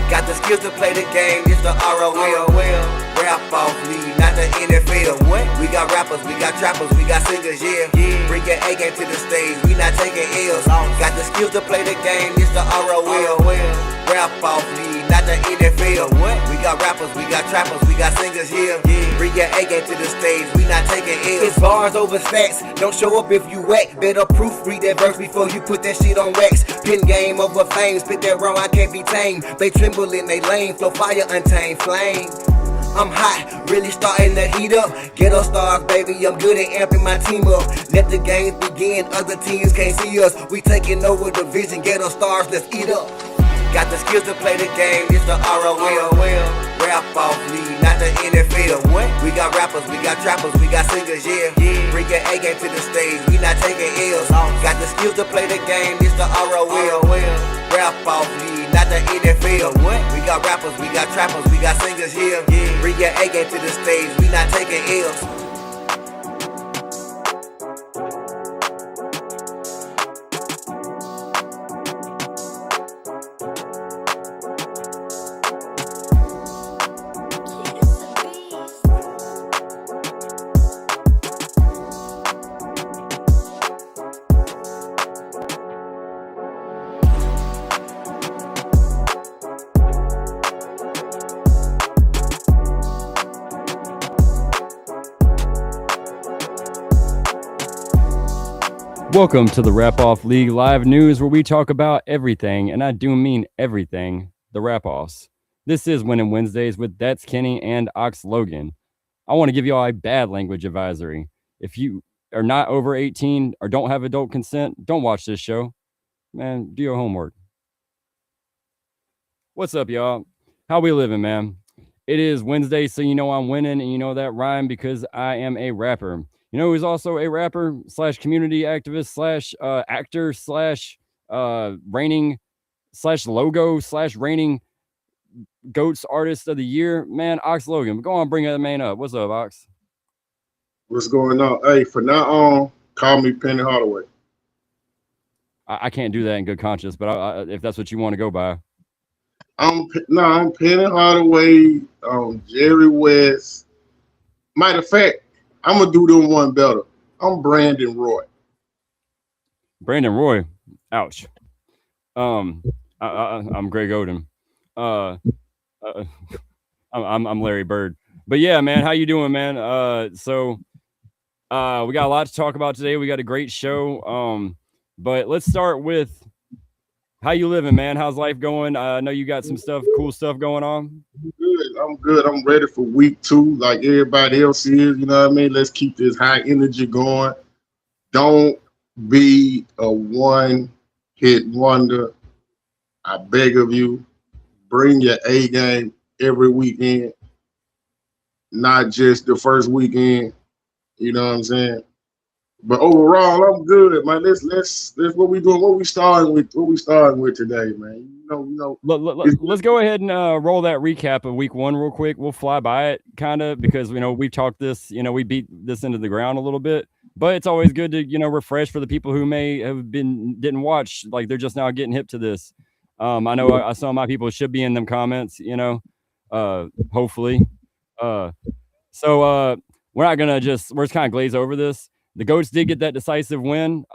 Got the skills to play the game, it's the ROL. Rap off league, not the NFL. What? We got rappers, we got trappers, we got singers, yeah. Bring your A game to the stage, we not taking L's. Got the skills to play the game, it's the ROL. Rap off league, not the NFL. What? We got rappers, we got trappers, we got singers, yeah. Bring your A game to the stage, we not taking L's. It's bars over stacks, don't show up if you whack. Better proofread that verse before you put that shit on wax. Pin game over fame, spit that wrong, I can't be tamed. They tremble in they lane, flow fire, untamed flame. I'm hot, really starting to heat up. Ghetto stars, baby, I'm good at amping my team up. Let the games begin, other teams can't see us. We taking over the vision, ghetto stars, let's eat up. Got the skills to play the game, it's the ROL. Rap off league, not the NFL. What? We got rappers, we got trappers, we got singers, yeah. Bring your A game to the stage, we not taking L's. Got the skills to play the game, it's the ROL. Rap off league, not the NFL. What? We got rappers, we got trappers, we got singers, yeah. Bring your A game to the stage, we not taking L's. Welcome to the Rap Off League live news where we talk about everything, and I do mean everything, the Rap Offs. This is Winning Wednesdays with That's Kenny and Ox Logan. I want to give you all a bad language advisory. If you are not over 18 or don't have adult consent, don't watch this show. Man, do your homework. What's up, y'all? How we living, man? It is Wednesday, so you know I'm winning, and you know that rhyme because I am a rapper. You know who's also a rapper slash community activist slash actor slash reigning slash logo slash reigning GOATS artist of the year? Man, Ox Logan. Go on, bring that man up. What's up, Ox? What's going on? Hey, for now on, call me Penny Hardaway. I can't do that in good conscience, but if that's what you want to go by. I'm Penny Hardaway, Jerry West. Matter of fact, I'm gonna do them one better. I'm Brandon Roy. Brandon Roy. Ouch. I'm Greg Oden. I'm Larry Bird. But yeah, man, how you doing, man? So we got a lot to talk about today. We got a great show. But let's start with how you living, man. How's life going? I know you got some cool stuff going on. I'm good. I'm ready for week 2, like everybody else is. You know what I mean? Let's keep this high energy going. Don't be a one-hit wonder. I beg of you. Bring your A game every weekend, not just the first weekend. You know what I'm saying? But overall, I'm good, man. Let's what we doing. What we starting with today, man. Let's go ahead and roll that recap of week 1 real quick. We'll fly by it kind of because we've talked this, we beat this into the ground a little bit, but it's always good to refresh for the people who may have didn't watch, like they're just now getting hip to this. I know some of my people should be in them comments, hopefully. So we're not gonna we're just kind of glaze over this. The GOATs did get that decisive win.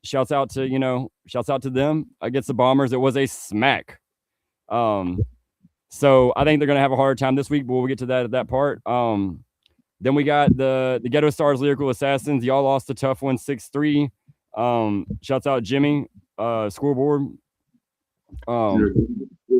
Shouts out to them against the Bombers. It was a smack. So I think they're gonna have a hard time this week, but we'll get to that part. Then we got the Ghetto Stars Lyrical Assassins. Y'all lost a tough one, 6-3. Shouts out Jimmy, scoreboard.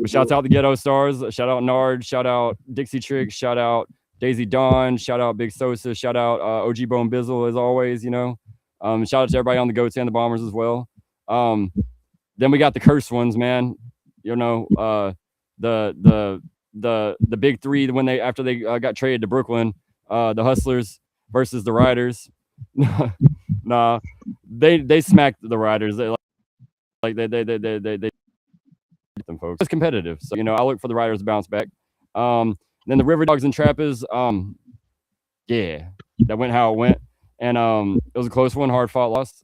Shouts out the Ghetto Stars. Shout out Nard. Shout out Dixie Trick. Shout out Daisy Dawn. Shout out Big Sosa. Shout out OG Bone Bizzle as always. Shout out to everybody on the GOATs and the Bombers as well. Then we got the cursed ones, man. The big three when after they got traded to Brooklyn, the Hustlers versus the Riders. Nah, they smacked the Riders. They them folks. It's competitive, so I look for the Riders to bounce back. Then the River Dogs and Trappers, yeah, that went how it went, and it was a close one, hard fought loss.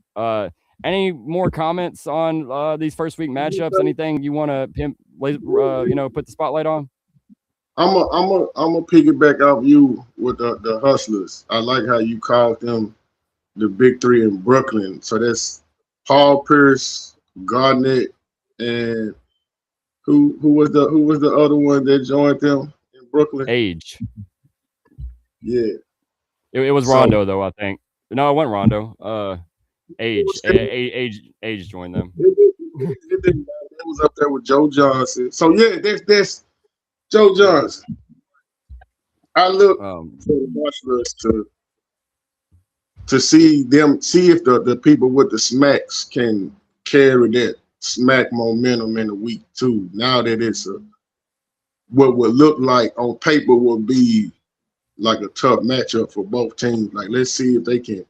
any more comments on these first week matchups? Anything you want to put the spotlight on? I'm a piggyback off you with the Hustlers. I like how you called them the big three in Brooklyn. So that's Paul Pierce, Garnett, and who was the other one that joined them in Brooklyn? Age. Yeah. It was So Rondo though, I think. No, it wasn't Rondo. Age joined them. it was up there with Joe Johnson. So yeah, that's Joe Johnson. I look for the Hustlers to see if the people with the smacks can carry that smack momentum in the week two. Now that it's what would look like on paper would be like a tough matchup for both teams. Like, let's see if they can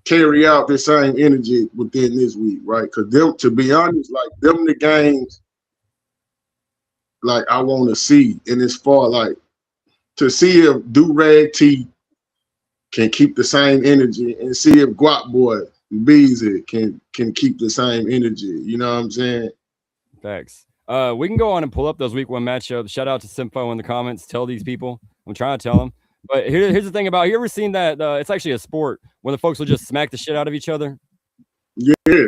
carry out the same energy within this week, right? Because them, to be honest, like them the games like I want to see, and it's far like to see if Do-Rag T can keep the same energy and see if Guap Boy Beezy can keep the same energy. You know what I'm saying? Facts. We can go on and pull up those week one matchups. Shout out to Simpo in the comments. Tell these people. I'm trying to tell them. But here's the thing about, you ever seen that? It's actually a sport where the folks will just smack the shit out of each other. Yeah.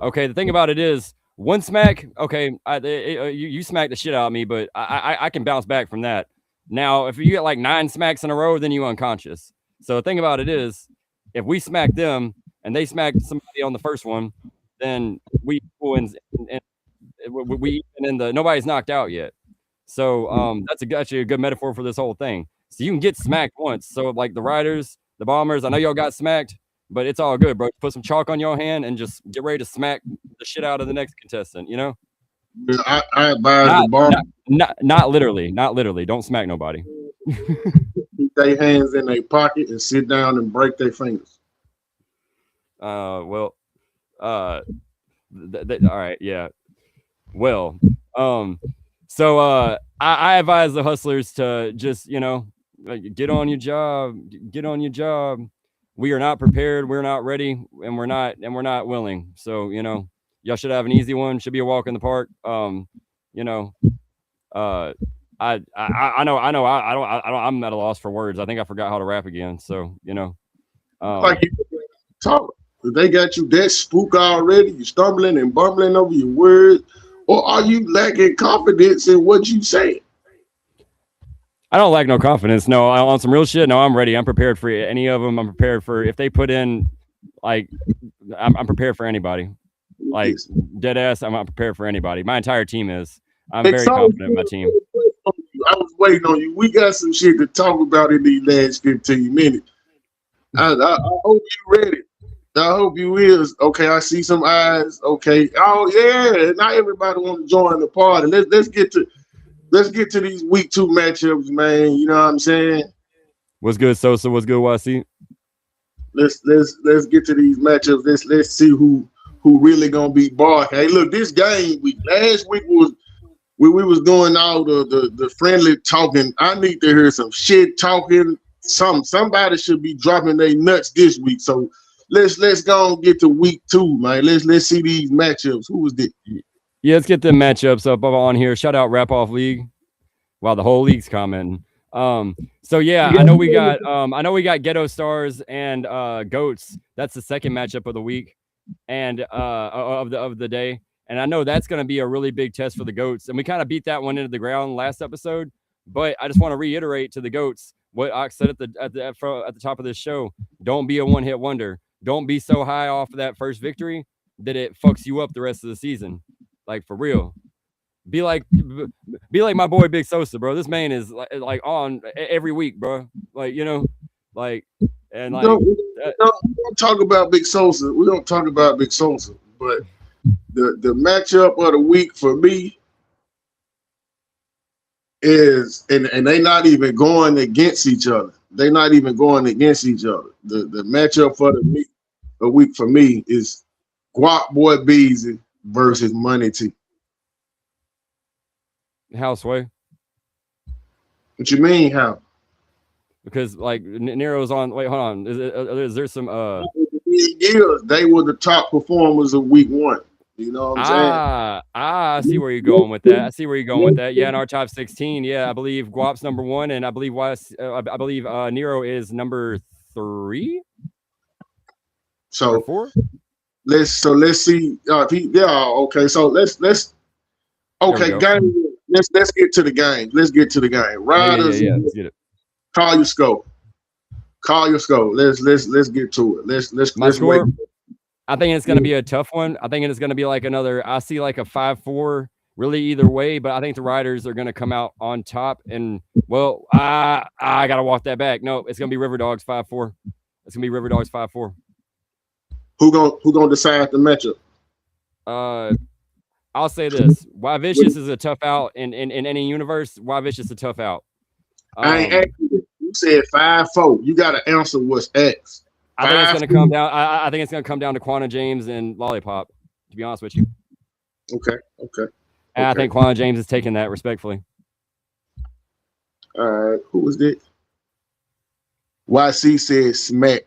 Okay. The thing about it is, one smack. Okay, you smack the shit out of me, but I can bounce back from that. Now, if you get like 9 smacks in a row, then you unconscious. So the thing about it is, if we smack them and they smack somebody on the first one, then we wins and we and then nobody's knocked out yet. So that's actually a good metaphor for this whole thing. So you can get smacked once. So like the Riders, the Bombers, I know y'all got smacked, but it's all good, bro. Put some chalk on your hand and just get ready to smack the shit out of the next contestant. You know, I advise the Bombers not literally, not literally. Don't smack nobody. keep their hands in their pocket and sit down and break their fingers. Well, all right, yeah. Well, so I advise the Hustlers to just, get on your job, get on your job. We are not prepared, we're not ready, and we're not willing. So, y'all should have an easy one. Should be a walk in the park. You know, uh, I know, I'm at a loss for words. I think I forgot how to rap again. So, Like you talk. If they got you that spook already, you stumbling and bumbling over your words, or are you lacking confidence in what you say? I don't lack no confidence. No, on some real shit. No, I'm ready. I'm prepared for any of them. I'm prepared for if they put in, like, I'm prepared for anybody. Like, dead ass, I'm not prepared for anybody. My entire team is. I'm very confident in my team. I was waiting on you. We got some shit to talk about in these last 15 minutes. I hope you ready. I hope you is. Okay, I see some eyes. Okay. Oh yeah. Not everybody want to join the party. Let's get to these week 2 matchups, man. You know what I'm saying? What's good, Sosa? What's good, YC? Let's get to these matchups. Let's see who really gonna be bar. Hey, look, this game week last week was we was doing all the friendly talking. I need to hear some shit talking. Somebody should be dropping their nuts this week. So let's go and get to week 2, man. Let's see these matchups. Who was this? Yeah, let's get the matchups up on here. Shout out Rap Off League. Wow, the whole league's commenting. So yeah, I know we got Ghetto Stars and Goats. That's the second matchup of the week and of the day. And I know that's going to be a really big test for the Goats. And we kind of beat that one into the ground last episode. But I just want to reiterate to the Goats what I said at the top of this show. Don't be a one-hit wonder. Don't be so high off of that first victory that it fucks you up the rest of the season. Like, for real. Be like my boy Big Sosa, bro. This man is like on every week, bro. Like, like, and like we don't talk about Big Sosa. We don't talk about Big Sosa, but the matchup of the week for me is, and they not even going against each other. They not even going against each other. The matchup for the week for me is Guap Boy Beezy versus Money T. Houseway. What you mean, how? Because like Nero's on. Wait, hold on. Is there some? years, they were the top performers of week 1. You know what I'm saying? I see where you're going with that. I see where you're going with that. Yeah, in our top 16, yeah, I believe Guap's number 1, and I believe I believe Nero is number 3 So or 4. let's see. Okay. So let's okay. Game. Let's get to the game. Let's get to the game. Riders, Yeah. Let's get it. call your scope. Call your scope. Let's get to it. Let's score. wait. I think it's going to be a tough one. I think it's going to be like another. I see like a 5-4, really either way. But I think the Riders are going to come out on top. And well, I got to walk that back. No, it's going to be River Dogs 5-4. It's going to be River Dogs 5-4. Who gonna decide the matchup? I'll say this: Why Vicious is a tough out in any universe. Why Vicious is a tough out. I ain't asking you. You said 5-4. You got to answer what's X. I think it's going to come down. I think it's going to come down to Quanah James and Lollipop. To be honest with you. Okay. And I think Quanah James is taking that respectfully. All right. Who was that? YC said smack.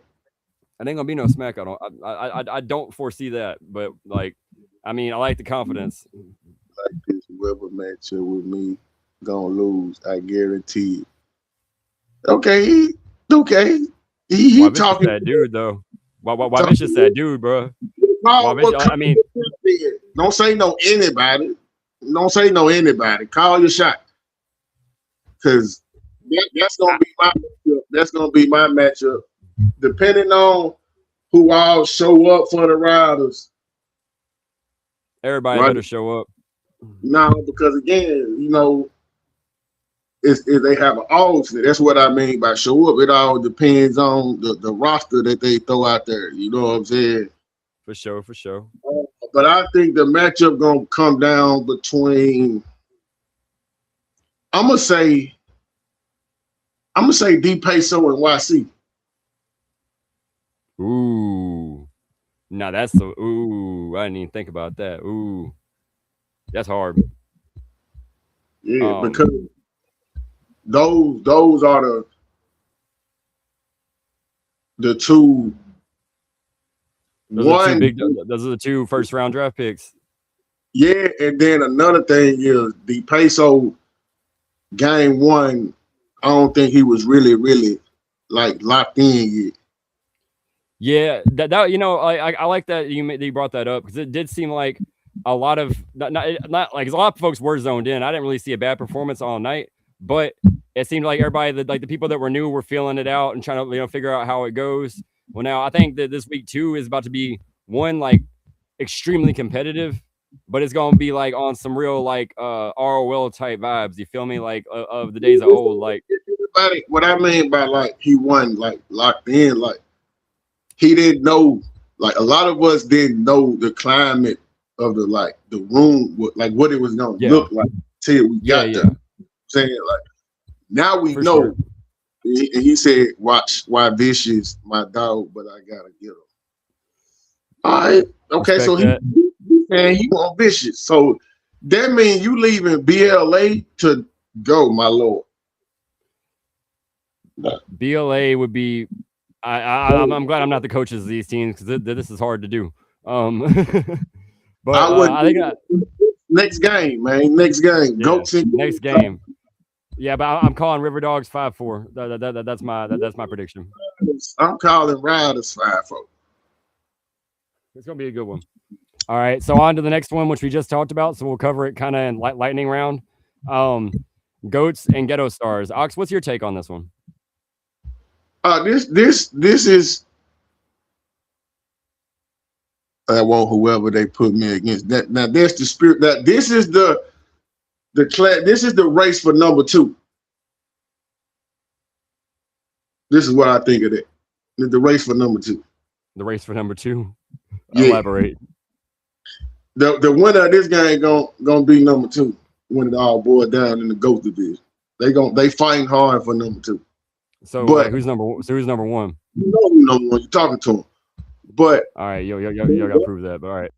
It ain't gonna be no smack. I don't foresee that. But like, I mean, I like the confidence. Like this, whoever matchup with me gonna lose. I guarantee it. Okay. He talking that dude though. Why Vicious that dude, bro? I mean, don't say no anybody. Don't say no anybody. Call your shot. Because that's gonna be my matchup. That's gonna be my matchup. Depending on who all show up for the Riders. Everybody better show up. No, because again, you know, if they have an alternate, that's what I mean by show up. It all depends on the roster that they throw out there. You know what I'm saying? For sure. But I think the matchup gonna come down between. I'm gonna say D Peso and YC. Ooh. No, that's the I didn't even think about that. Ooh. That's hard. Yeah, because those are the two. Those are the 2 first round draft picks. Yeah, and then another thing is the Peso game 1. I don't think he was really like locked in yet. Yeah, that you know, I like that you brought that up because it did seem like a lot of not like a lot of folks were zoned in. I didn't really see a bad performance all night, but it seemed like everybody like the people that were new were feeling it out and trying to figure out how it goes. Well, now I think that this week 2 is about to be one like extremely competitive, but it's gonna be like on some real like ROL type vibes. You feel me? Like of the days of old. Like what I mean by like he won like locked in, like he didn't know. Like a lot of us didn't know the climate of the room, like what it was gonna look like till we got there. Saying like now we know. Sure. And he said, "Watch why Vicious my dog, but I gotta get him." All right, okay. So he want Vicious. So that means you leaving BLA to go, my lord. BLA would be. I'm glad I'm not the coaches of these teams because this is hard to do. But I think next game, man. Next game. Yeah, next game. Yeah, but I'm calling River Dogs 5-4. That's my prediction. I'm calling Riders 5-4. It's gonna be a good one. All right, so on to the next one, which we just talked about. So we'll cover it kind of in lightning round. Goats and Ghetto Stars. Ox, what's your take on this one? This is. I want whoever they put me against. That now that's the spirit. That this is the class. This is the race for number 2. This is what I think of it. The race for number 2. The race for number 2. Yeah. Elaborate. The winner of this game gonna be number 2 when it all boils down in the GOAT division. They fighting hard for number 2. So but who's number 1? You know who's number 1. You're talking to him. But all right, yo gotta prove that. But all right.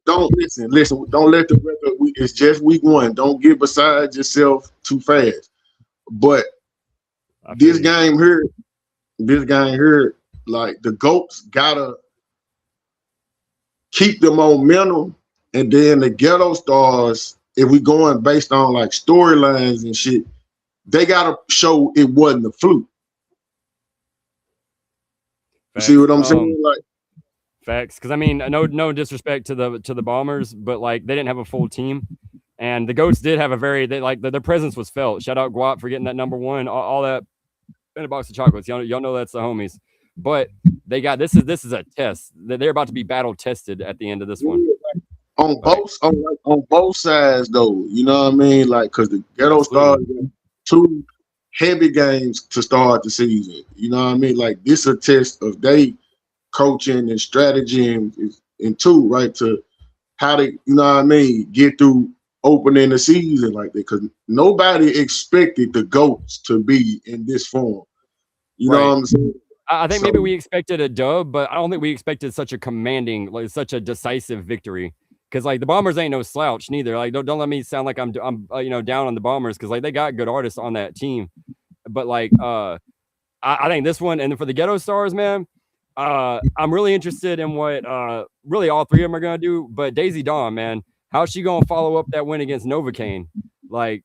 Don't listen. Don't let the record. It's just week 1. Don't get beside yourself too fast. But this game here, like the GOATs gotta keep the momentum, and then the Ghetto Stars, if we going based on like storylines and shit, they gotta show it wasn't a fluke. You see what I'm saying? Like, facts. Because I mean, no disrespect to the Bombers, but like they didn't have a full team, and the Goats did have a very their presence was felt. Shout out Guap for getting that number one, all that in a box of chocolates. Y'all know that's the homies. But they got this is a test. They're about to be battle tested at the end of this one. on both sides though, you know what I mean? Like, because the Ghetto Stars got 2 heavy games to start the season. You know what I mean? Like, this a test of they coaching and strategy and 2, right, to how they, you know what I mean, get through opening the season like that. Because nobody expected the Goats to be in this form. You know what I'm saying? I think maybe we expected a dub, but I don't think we expected such a commanding, like such a decisive victory. Because like the Bombers ain't no slouch neither. Like don't let me sound like I'm down on the Bombers, because like they got good artists on that team. But like I think this one, and for the Ghetto Stars, man, I'm really interested in what really all 3 of them are gonna do. But Daisy Dawn, man, how's she gonna follow up that win against Novocaine? Like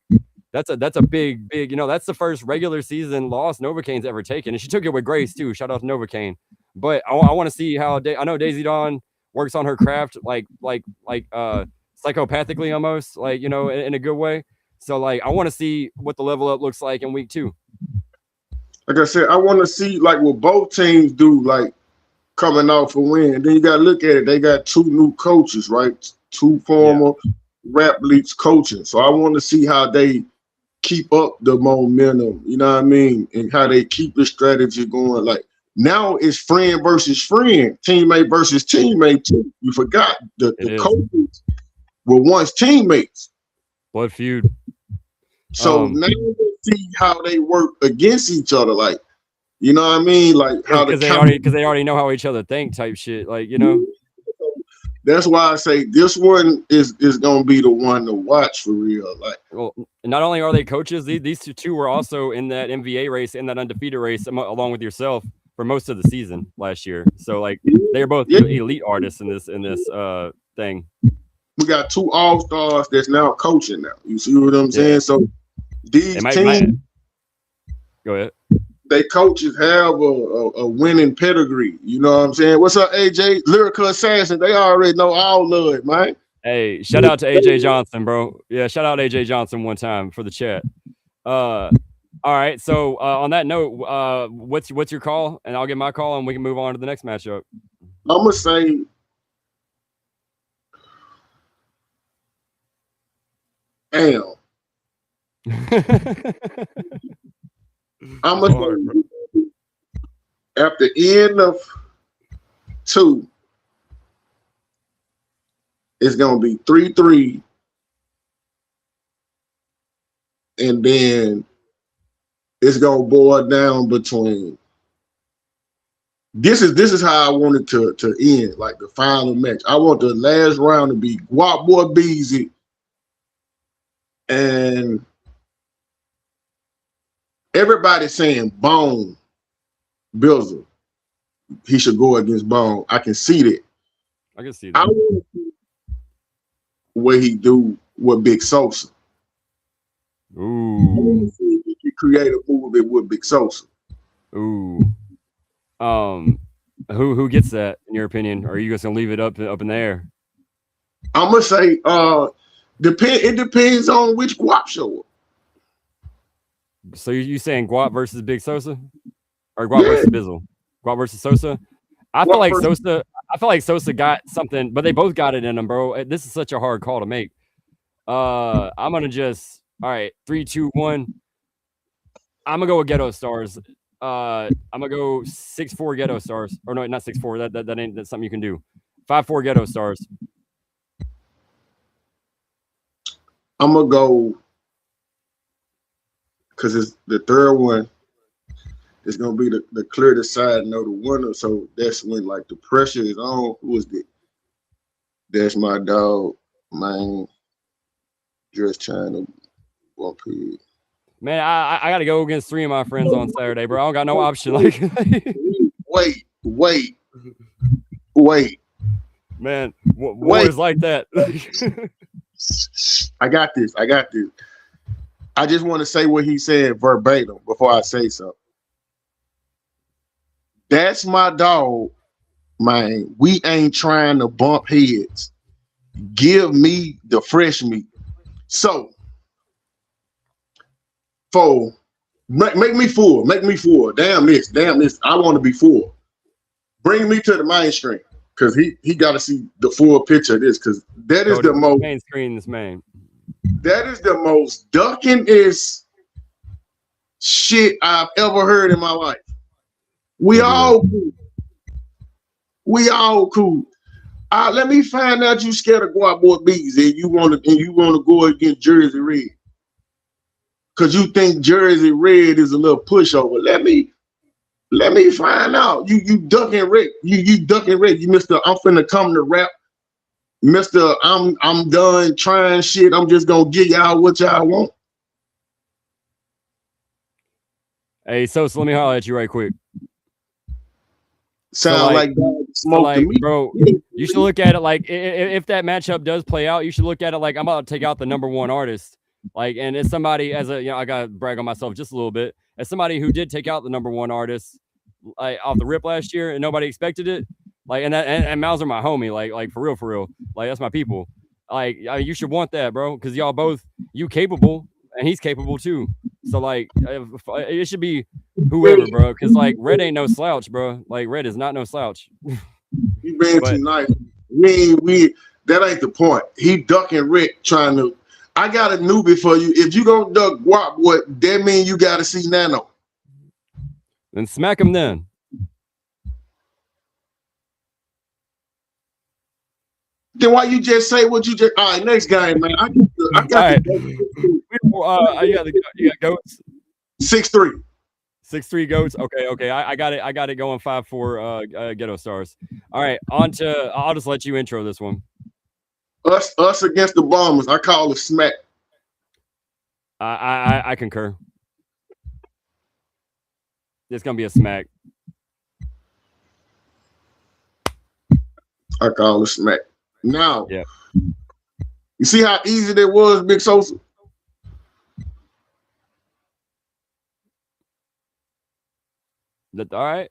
that's a big, that's the first regular season loss Novocaine's ever taken, and she took it with grace too. Shout out to Novocaine. But I want to see how I know Daisy Dawn works on her craft like psychopathically almost, like in a good way. So like I want to see what the level up looks like in week 2. Like I said, I want to see like what both teams do, like coming off a win. Then you got to look at it. They got 2 new coaches, right? 2 former Rap Leaks coaching. So I want to see how they keep up the momentum, you know what I mean? And how they keep the strategy going. Like, now it's friend versus friend, teammate versus teammate too. You forgot the coaches were once teammates. Blood feud. So now we see how they work against each other. Like, you know what I mean? Like how because they already know how each other think, type shit. Like, That's why I say this one is gonna be the one to watch for real. Like, well, not only are they coaches, these two were also in that MVA race, in that undefeated race, along with yourself for most of the season last year. So like they're both elite artists in this thing. We got 2 all-stars that's now coaching now. You see what I'm saying? So these teams, go ahead. They coaches have a winning pedigree. You know what I'm saying? What's up, AJ? Lyrical Assassin. They already know all of it, man. Hey, shout out to AJ Johnson, bro. Yeah, shout out AJ Johnson one time for the chat. All right. So on that note, what's your call? And I'll get my call, and we can move on to the next matchup. I'm gonna say damn. I'm gonna say at the end of 2, it's gonna be 3-3, and then it's gonna boil down between. This is how I want it to end, like the final match. I want the last round to be Guap Boy Beezy and everybody saying Bone Bizzle. He should go against Bone. I can see that. I can see that. I want to see what he do with Big Sosa. Ooh. I want to see if he can create a movie with Big Sosa. Ooh. Who gets that in your opinion? Or are you just gonna leave it up in the air? I'm gonna say it depends on which Guap show up. So you saying Guap versus Big Sosa? Or Guap versus Bizzle? Guap versus Sosa? I feel like Sosa got something, but they both got it in them, bro. This is such a hard call to make. I'm gonna just 3, 2, 1. I'm gonna go with Ghetto Stars. I'm gonna go 6-4 Ghetto Stars. Or no, not 6-4. That's something you can do. 5-4 Ghetto Stars. I'm gonna go because it's the third one. It's gonna be the clear deciding of the winner. So that's when like the pressure is on. Who is it? That's my dog, man. Just trying to bump it. Man, I gotta go against 3 of my friends on Saturday, bro. I don't got no option. Like, wait. Man, war Wait, is like that. I got this. I just want to say what he said verbatim before I say something. That's my dog, man. We ain't trying to bump heads. Give me the fresh meat. So, for make me full. Make me full. Damn this. I want to be full. Bring me to the mainstream because he got to see the full picture of this because that is Cody, the most. main screen this man. That is the most duckingest shit I've ever heard in my life. We Can't do that. all cool. We all cool. Let me find out you scared of guap boy bees and you want to go against Jersey Red because you think Jersey Red is a little pushover. Let me find out. You ducking Rick. You ducking Rick. You Mr. I'm finna come to rap. Mr. I'm done trying shit. I'm just gonna give y'all what y'all want. Hey, so let me holler at you right quick. Sound like smoke to me. Bro, you should look at it like if that matchup does play out, you should look at it like I'm about to take out the #1 artist. Like, and as somebody I gotta brag on myself just a little bit. As somebody who did take out the #1 artist like off the rip last year and nobody expected it. Like, and Mauser my homie, like for real. Like, that's my people. Like, you should want that, bro, because y'all both capable and he's capable too. So like, it should be whoever, bro, because like Red ain't no slouch, bro. Like Red is not no slouch. You being too nice. We that ain't the point. He ducking Rick trying to. I got a newbie for you. If you don't duck guap, what that mean? You got to see Nano. Then smack him then. Then why you just say what you just? All right, next game, man. I got right. You got goats. 6'3". 6'3" goats. Okay. I got it going 5'4" ghetto stars. All right, I'll just let you intro this one. Us against the Bombers. I call it smack. I concur. It's gonna be a smack. I call it smack. Now, yeah. You see how easy that was, Big Sosa? All right.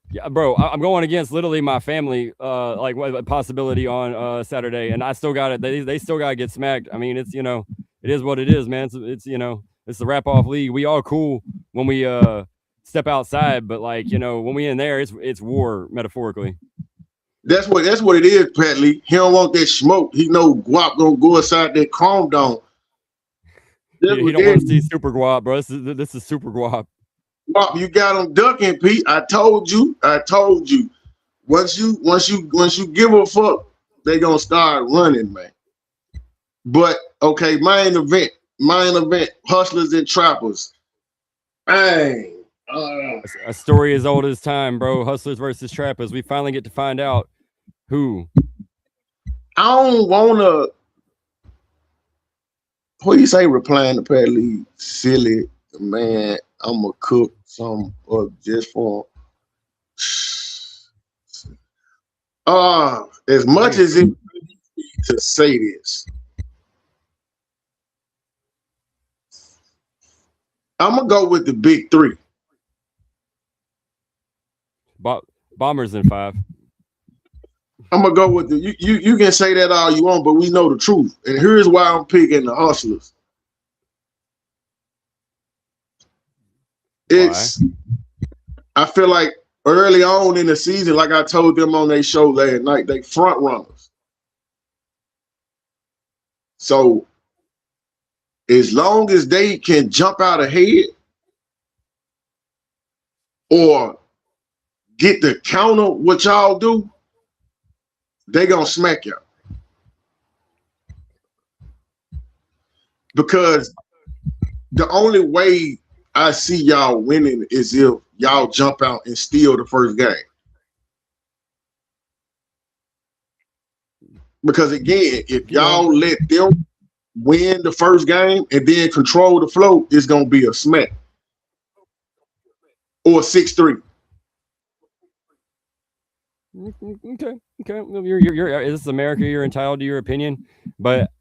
Yeah, bro, I'm going against literally my family, like a possibility on Saturday, and I still got it. They still got to get smacked. I mean, it's it is what it is, man. It's it's the rap off league. We all cool when we step outside, but like when we in there, it's war metaphorically. That's what it is, Pat Lee. He don't want that smoke. He know guap gonna go inside that calm down. He don't want to see super guap, bro. This is super guap. Guap, you got him ducking, Pete. I told you. Once you give a fuck, they gonna start running, man. But okay, main event, hustlers and trappers. Hey. A story as old as time, bro. Hustlers versus trappers. We finally get to find out who. I don't wanna. What do you say? Replying to Pat Lee, silly man. I'm gonna cook some up just for. As much as it to say this, I'm gonna go with the big three. Bombers in 5. I'm gonna go with the you can say that all you want, but we know the truth. And here's why I'm picking the hustlers. I feel like early on in the season, like I told them on their show last night, they front runners. So as long as they can jump out ahead or get the counter what y'all do, they gonna smack y'all. Because the only way I see y'all winning is if y'all jump out and steal the first game. Because again, if y'all let them win the first game and then control the flow, it's gonna be a smack. Or 6-3. Okay. You're this is America. You're entitled to your opinion, but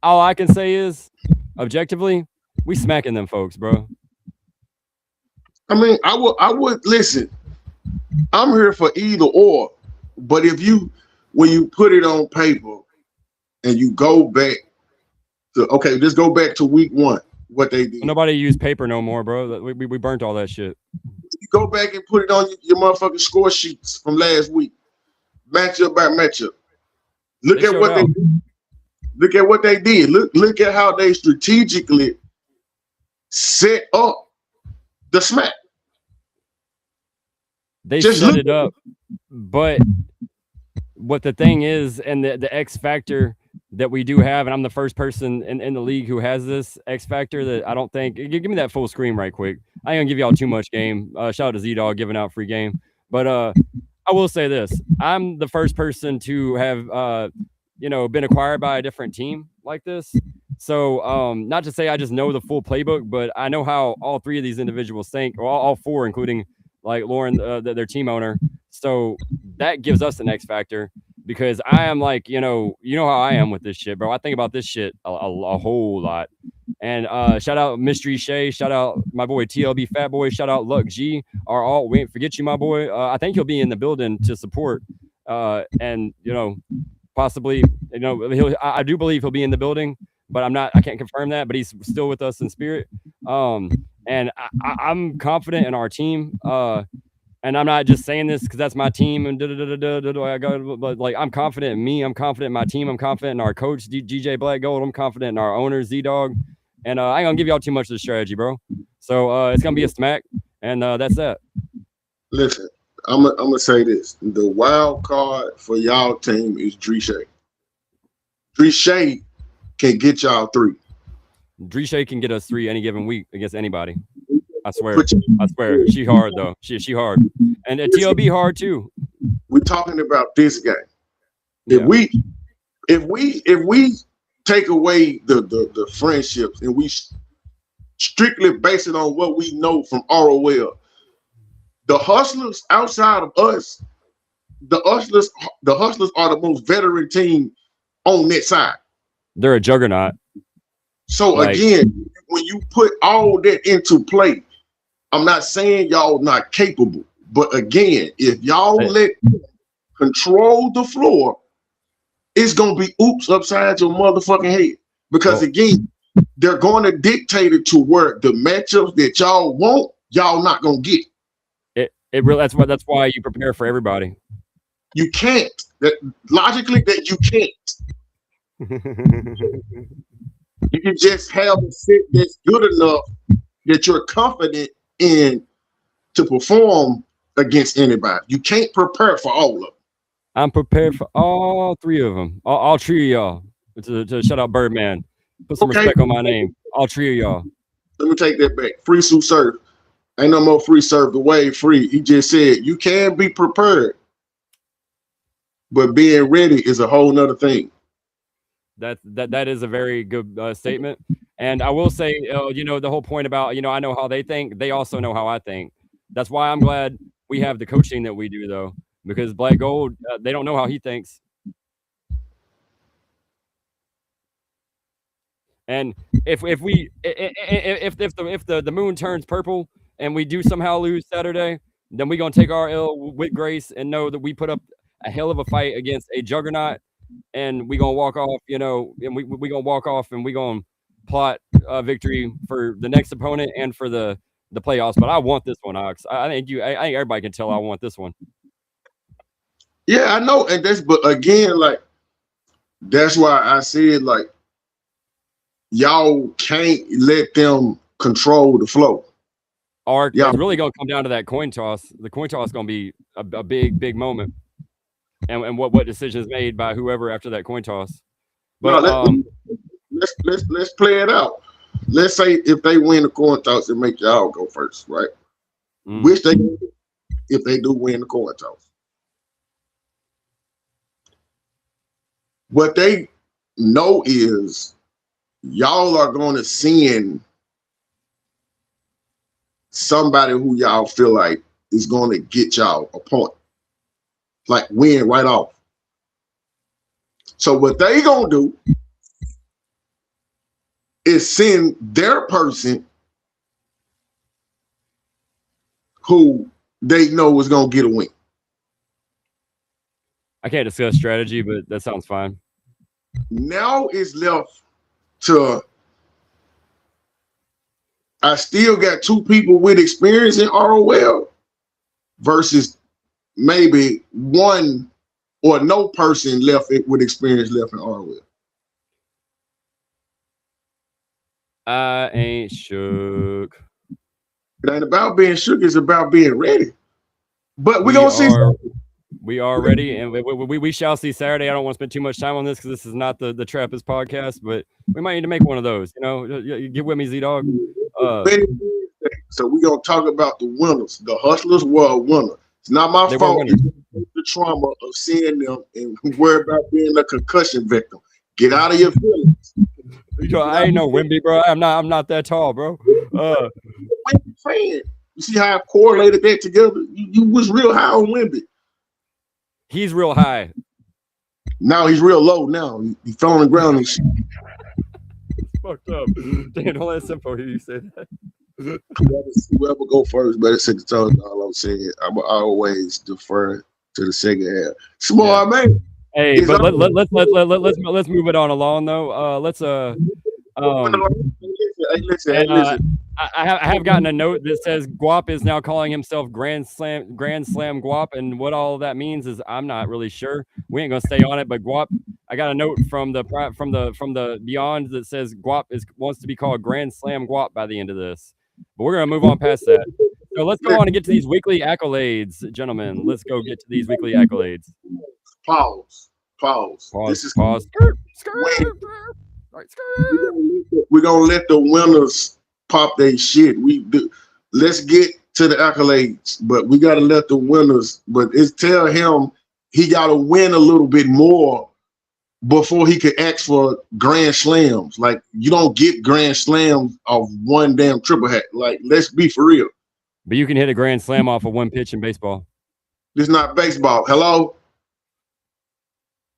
all I can say is, objectively, we smacking them folks, bro. I mean, I would listen. I'm here for either or, but when you put it on paper and you go back to, okay, let's go back to week 1, what they did. Nobody use paper no more, bro. We burnt all that shit. You go back and put it on your motherfucking score sheets from last week, matchup by matchup. Look They at showed what they out. look at what they did. Look at how they strategically set up the smack. They Just set look it up, but what the thing is, and the X factor that we do have, and I'm the first person in the league who has this X factor that I don't think. Give me that full screen right quick. I ain't gonna give y'all too much game. Shout out to Z Dog giving out free game, but I will say this: I'm the first person to have been acquired by a different team like this. So not to say I just know the full playbook, but I know how all three of these individuals think, or all four, including like Lauren, their team owner. So that gives us an X factor because I am like, how I am with this shit, bro. I think about this shit a whole lot. And shout out Mystery Shay, shout out my boy TLB Fat Boy, shout out Luck G. Are all we ain't forget you, my boy. I think he'll be in the building to support. And possibly, I do believe he'll be in the building, but I can't confirm that, but he's still with us in spirit. And I'm confident in our team. And I'm not just saying this because that's my team and but like I'm confident in me. I'm confident in my team. I'm confident in our coach, DJ Black Gold. I'm confident in our owner, Z Dog. And I ain't gonna give y'all too much of the strategy, bro. So it's gonna be a smack, and that's that. Listen, I'm gonna say this: the wild card for y'all team is Drishay. Drishay can get y'all 3. Drishay can get us 3 any given week against anybody. I swear. But I swear. She hard though. She hard. And TLB hard too. we're talking about this game. Yeah. If we take away the friendships and we strictly base it on what we know from ROL, the hustlers outside of us, the hustlers are the most veteran team on that side. They're a juggernaut. So again, when you put all that into play, I'm not saying y'all not capable, but again, if y'all let control the floor, it's gonna be oops upside your motherfucking head. Because again, they're going to dictate it to where the matchups that y'all want, y'all not gonna get. It really that's why you prepare for everybody. You can't. Logically, that you can't. You can just have a fit that's good enough that you're confident in to perform against anybody. You can't prepare for all of them. I'm prepared for all 3 of them. All 3 of y'all. To shout out Birdman. Put some respect on my name. All 3 of y'all. Let me take that back. Free Sue Surf. Ain't no more free serve. The way free. He just said you can be prepared, but being ready is a whole nother thing. That is a very good statement. And I will say, the whole point about, I know how they think. They also know how I think. That's why I'm glad we have the coaching that we do, though, because Black Gold, they don't know how he thinks. And if the moon turns purple and we do somehow lose Saturday, then we're gonna take our L with grace and know that we put up a hell of a fight against a juggernaut, and we're gonna walk off, and we gonna walk off and we're gonna plot a victory for the next opponent and for the playoffs. But I want this one, Ox. I think everybody can tell I want this one. Yeah, I know, and but again, like that's why I said like y'all can't let them control the flow. Or it's really gonna come down to that coin toss. The coin toss is gonna be a big moment, and what decision is made by whoever after that coin toss. But let's play it out. Let's say if they win the coin toss, it make y'all go first, right? Which they if they do win the coin toss. What they know is y'all are going to send somebody who y'all feel like is going to get y'all a point. like win right off. So what they gonna do is send their person who they know is gonna get a win. I can't discuss strategy, but that sounds fine. Now it's left to I still got two people with experience in ROL versus maybe one or no person left with experience left in ROL. I ain't shook. It ain't about being shook, it's about being ready. But we're gonna see. We are ready, and we shall see Saturday. I don't want to spend too much time on this because this is not the Trappist podcast, but we might need to make one of those. You know, get with me, Z-Dog. So we're gonna talk about the winners. The Hustlers were a winner. It's not my fault. It's the trauma of seeing them and worry about being a concussion victim. Get out of your feelings. I ain't no Wimby, bro. I'm not that tall, bro. Fan. You see how I correlated that together? You was real high on Wimby. He's real high. Now he's real low. Now he fell on the ground and shit. Fucked up. Damn, don't let Simpo hear you say that. Whoever go first, better say the tone. All I'm saying, I always defer to the second half. Small man. Hey, but let's move it on along though. Listen. I have gotten a note that says Guap is now calling himself Grand Slam Guap, and what all that means is I'm not really sure. We ain't gonna stay on it, but Guap. I got a note from the beyond that says Guap wants to be called Grand Slam Guap by the end of this. But we're gonna move on past that. So let's go on and get to these weekly accolades, gentlemen. Let's go get to these weekly accolades. Pause. This is pause. We're gonna let the winners pop their shit. Let's get to the accolades, but we gotta let the winners. But it's tell him he gotta win a little bit more before he could ask for grand slams. Like you don't get grand slams of one damn triple hat. Like let's be for real. But you can hit a grand slam off of one pitch in baseball. This is not baseball. Hello.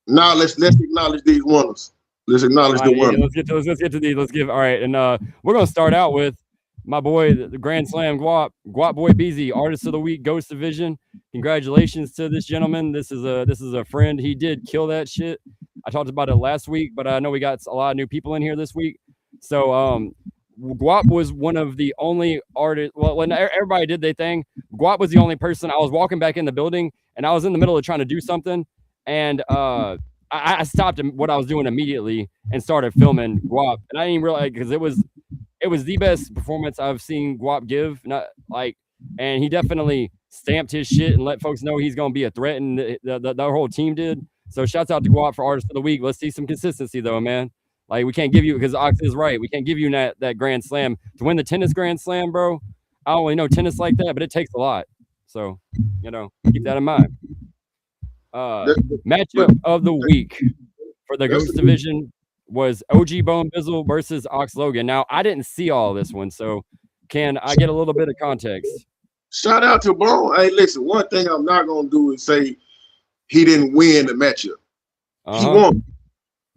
Now let's acknowledge these winners. Let's acknowledge the winners. Let's get to these. Let's give all right, and we're gonna start out with my boy, the Grand Slam Guap Boy BZ, Artist of the Week, Ghost Division. Congratulations to this gentleman. This is a friend. He did kill that shit. I talked about it last week, but I know we got a lot of new people in here this week. So Guap was one of the only artists. Well, when everybody did their thing, Guap was the only person. I was walking back in the building, and I was in the middle of trying to do something, and I stopped what I was doing immediately and started filming Guap, and I didn't even realize because it was the best performance I've seen Guap give. And he definitely stamped his shit and let folks know he's gonna be a threat, and the whole team did. So shouts out to Guap for Artist of the Week. Let's see some consistency though, man. Like we can't give you, because Ox is right, we can't give you that grand slam to win the tennis grand slam, bro. I don't really know tennis like that, but it takes a lot. So keep that in mind. Matchup of the week for the Ghost Division was OG Bone Bizzle versus Ox Logan. Now, I didn't see all this one, so can I get a little bit of context? Shout out to Bone. Hey, listen, one thing I'm not going to do is say he didn't win the matchup. He won.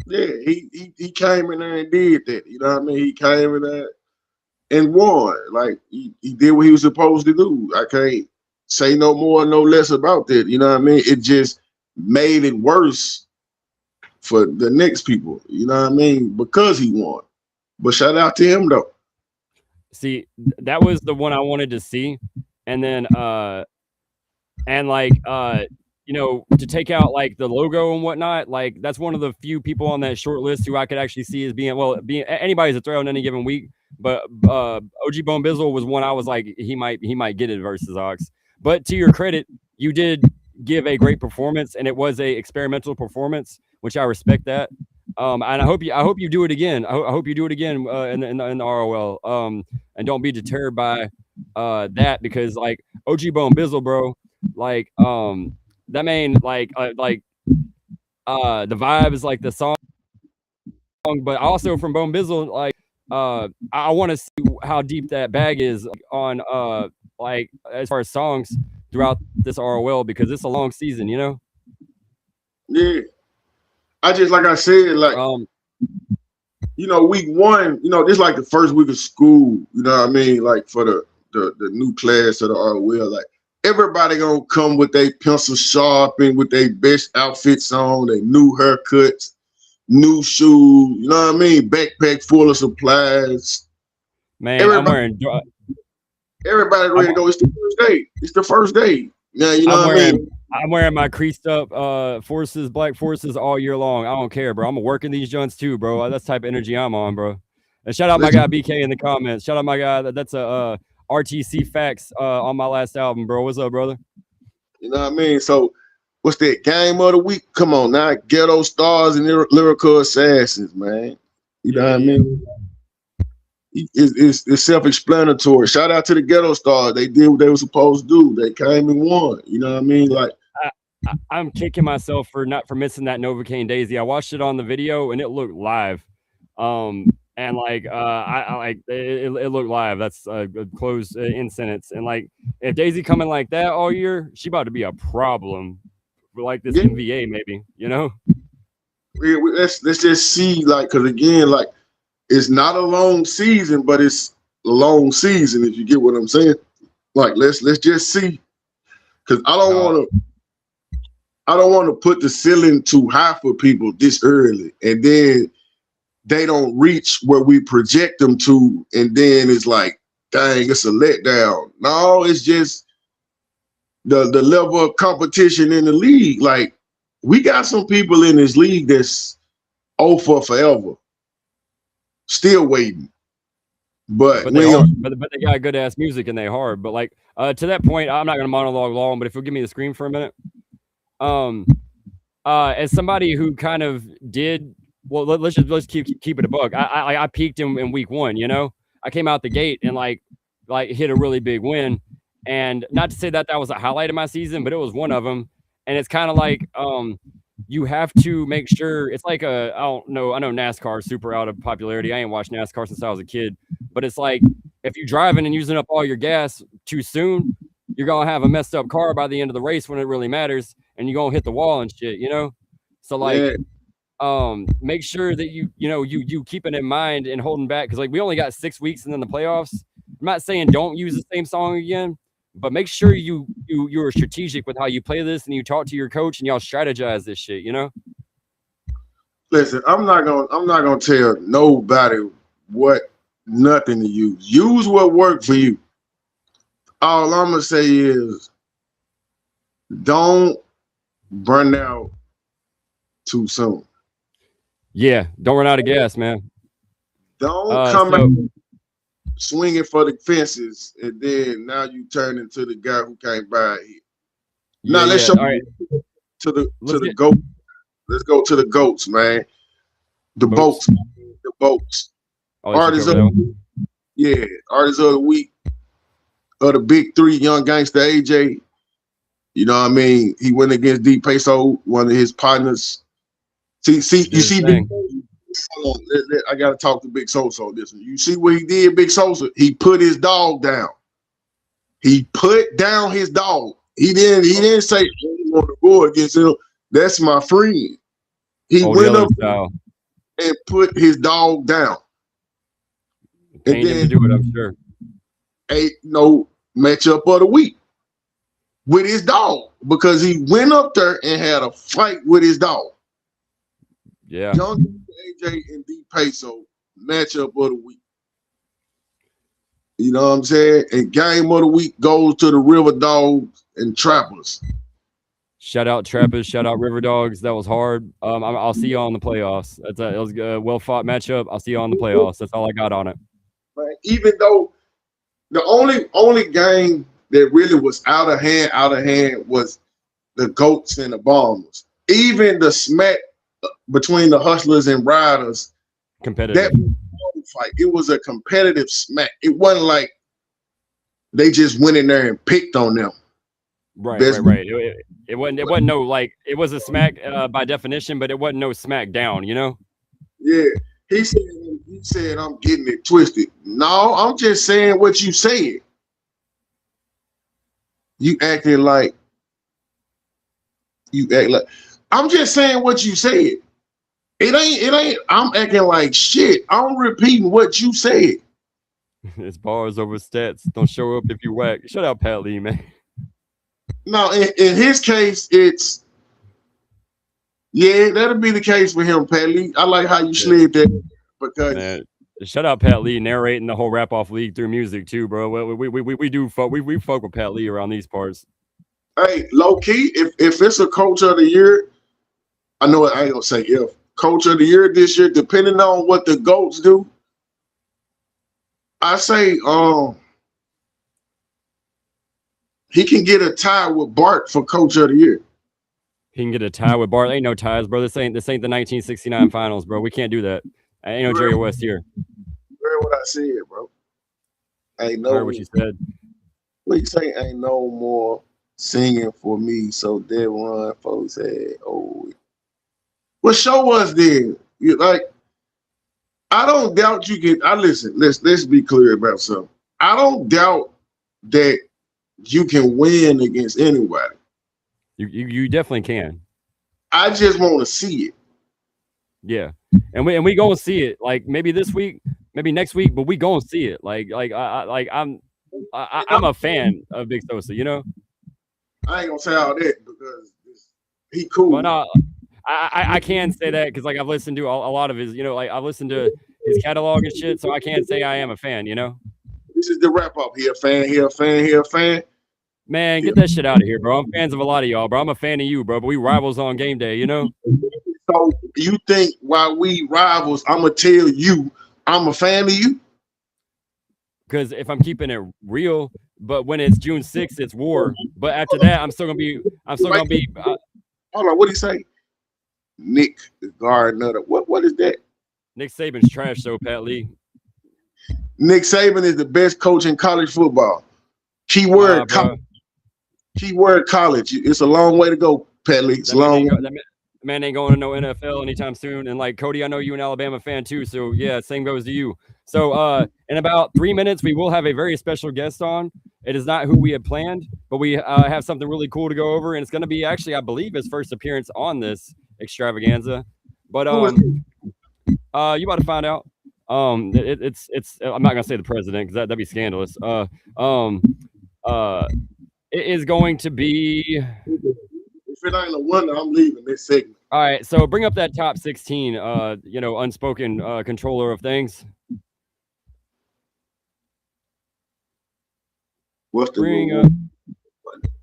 Yeah, he came in there and did that. You know what I mean? He came in there and won. Like, he did what he was supposed to do. I can't say no more, no less about that. You know what I mean? It just made it worse for the next people, you know what I mean? Because he won. But shout out to him though. See, that was the one I wanted to see. And then to take out like the logo and whatnot, like that's one of the few people on that short list who I could actually see as being anybody's a throw in any given week. But OG Bone Bizzle was one I was like, he might get it versus Ox. But to your credit, you did give a great performance, and it was a experimental performance, which I respect that. And I hope you do it again. I hope you do it again in the ROL. And don't be deterred by that, because like OG Bone Bizzle, bro, like that man, like the vibe is like the song, but also from Bone Bizzle, like I want to see how deep that bag is on like as far as songs throughout this ROL because it's a long season, you know? Yeah. I just, like I said, like, week one, this like the first week of school, you know what I mean? Like for the new class of the ROL, like everybody gonna come with their pencil sharpened, with their best outfits on, their new haircuts, new shoes, you know what I mean? Backpack full of supplies. Man, Everybody ready to go. It's the first day. It's the first day. Now, you know what I mean? I'm wearing my creased up black forces all year long. I don't care, bro. I'm working these joints too, bro. That's the type of energy I'm on, bro. And shout out my guy BK in the comments. Shout out my guy. That's a RTC Facts on my last album, bro. What's up, brother? You know what I mean? So what's that game of the week? Come on now. Ghetto Stars and Lyrical Assassins, man. You know what I mean? It's self-explanatory. Shout out to the Ghetto Stars. They did what they were supposed to do. They came and won. You know what I mean? Like, I'm kicking myself for missing that Novocaine Daisy. I watched it on the video and it looked live. And like I like it looked live. That's a closed in sentence. And like if Daisy coming like that all year, she about to be a problem for like this NBA maybe, you know? Let's just see, like, because again, like, it's not a long season, but it's a long season, if you get what I'm saying. Like, let's just see. Because I don't want to put the ceiling too high for people this early, and then they don't reach where we project them to, and then it's like, dang, it's a letdown. No, it's just the level of competition in the league. Like, we got some people in this league that's for forever, still waiting. But they got good ass music and they hard. But like to that point, I'm not gonna monologue long, but if you'll give me the screen for a minute. As somebody who kind of did let's keep it a buck. I peaked in week one, you know. I came out the gate and like hit a really big win. And not to say that was a highlight of my season, but it was one of them. And it's kind of like you have to make sure it's like I don't know. I know NASCAR is super out of popularity. I ain't watched NASCAR since I was a kid, but it's like if you're driving and using up all your gas too soon, you're gonna have a messed up car by the end of the race when it really matters, and you're gonna hit the wall and shit, you know. So like, make sure that you keep it in mind and holding back because like we only got 6 weeks and then the playoffs. I'm not saying don't use the same song again, but make sure you're strategic with how you play this and you talk to your coach and y'all strategize this shit, you know? Listen, I'm not gonna tell nobody nothing to use. Use what worked for you. All I'm gonna say is don't burn out too soon. Yeah, don't run out of gas, man. Don't come out swinging for the fences, and then now you turn into the guy who can't buy it. Now let's show to the goat. Let's go to the goats, man. The boats. The boats. Artists of the week of the big three, Young Gangster AJ. You know what I mean? He went against D Peso, one of his partners. See, you see, hold on, I gotta talk to Big Sosa on this one. You see what he did, Big Sosa? He put his dog down. He put down his dog. He didn't say he want to go against him. That's my friend. He went up and put his dog down. Pained him to do it, I'm sure. Matchup of the week with his dog because he went up there and had a fight with his dog. Yeah. Young AJ and D Peso matchup of the week. You know what I'm saying? And game of the week goes to the River Dogs and Trappers. Shout out Trappers, shout out River Dogs. That was hard. I'll see you on the playoffs. It was a well fought matchup. I'll see you on the playoffs. That's all I got on it. Man, even though the only game that really was out of hand was the Goats and the Bombers. Even the smack between the Hustlers and Riders, competitive. That fight. It was a competitive smack. It wasn't like they just went in there and picked on them. Right. It wasn't no like it was a smack by definition, but it wasn't no smack down, you know? Yeah. He said I'm getting it twisted. No, I'm just saying what you said. You acting like you act like I'm just saying what you said. It ain't I'm acting like shit. I'm repeating what you said. It's bars over stats. Don't show up if you whack. Shut out Pat Lee, man. No, in his case, it's yeah, that'll be the case with him, Pat Lee. I like how you slid that because Man, shout out Pat Lee narrating the whole rap off league through music too, bro. We do fuck we fuck with Pat Lee around these parts. hey, low key, if it's a coach of the year, I know I ain't gonna say if coach of the year this year, depending on what the GOATs do, I say he can get a tie with Bart for coach of the year. He can get a tie with Bart. Ain't no ties, bro. This ain't the 1969 finals, bro. We can't do that. Ain't no Jerry West here. You heard what I said, bro. Ain't no. I heard what you said. What you say? Ain't no more singing for me. So that one folks said, "Oh, well, show us then." You like? I don't doubt you can. I listen. Let's be clear about something. I don't doubt that you can win against anybody. You definitely can. I just want to see it. Yeah, and we gonna see it. Like maybe this week, maybe next week, but we gonna see it. I'm a fan of Big Sosa. You know. I ain't gonna say all that because he cool. But no, I can say that because like I've listened to a lot of his. You know, like I've listened to his catalog and shit, so I can't say I am a fan. You know. This is the wrap up. He a fan. He a fan. He a fan. Man, get that shit out of here, bro. I'm fans of a lot of y'all, bro. I'm a fan of you, bro. But we rivals on game day, you know. So you think while we rivals, I'm gonna tell you I'm a fan of you? Because if I'm keeping it real, but when it's June 6th, it's war. But after that, I'm still gonna be. Hold on, what do you say? Nick Gardner. What is that? Nick Saban's trash, though, Pat Lee. Nick Saban is the best coach in college football. Keyword college. Keyword college. It's a long way to go, Pat Lee. It's long. That man ain't going to no NFL anytime soon. And like Cody, I know you an Alabama fan too. So yeah, same goes to you. So in about 3 minutes, we will have a very special guest on. It is not who we had planned, but we have something really cool to go over, and it's going to be actually, I believe, his first appearance on this extravaganza. But you about to find out. It's I'm not gonna say the president because that'd be scandalous. It is going to be. If it ain't a wonder, I'm leaving this segment. All right, so bring up that top 16. Unspoken controller of things. What's the Bring up.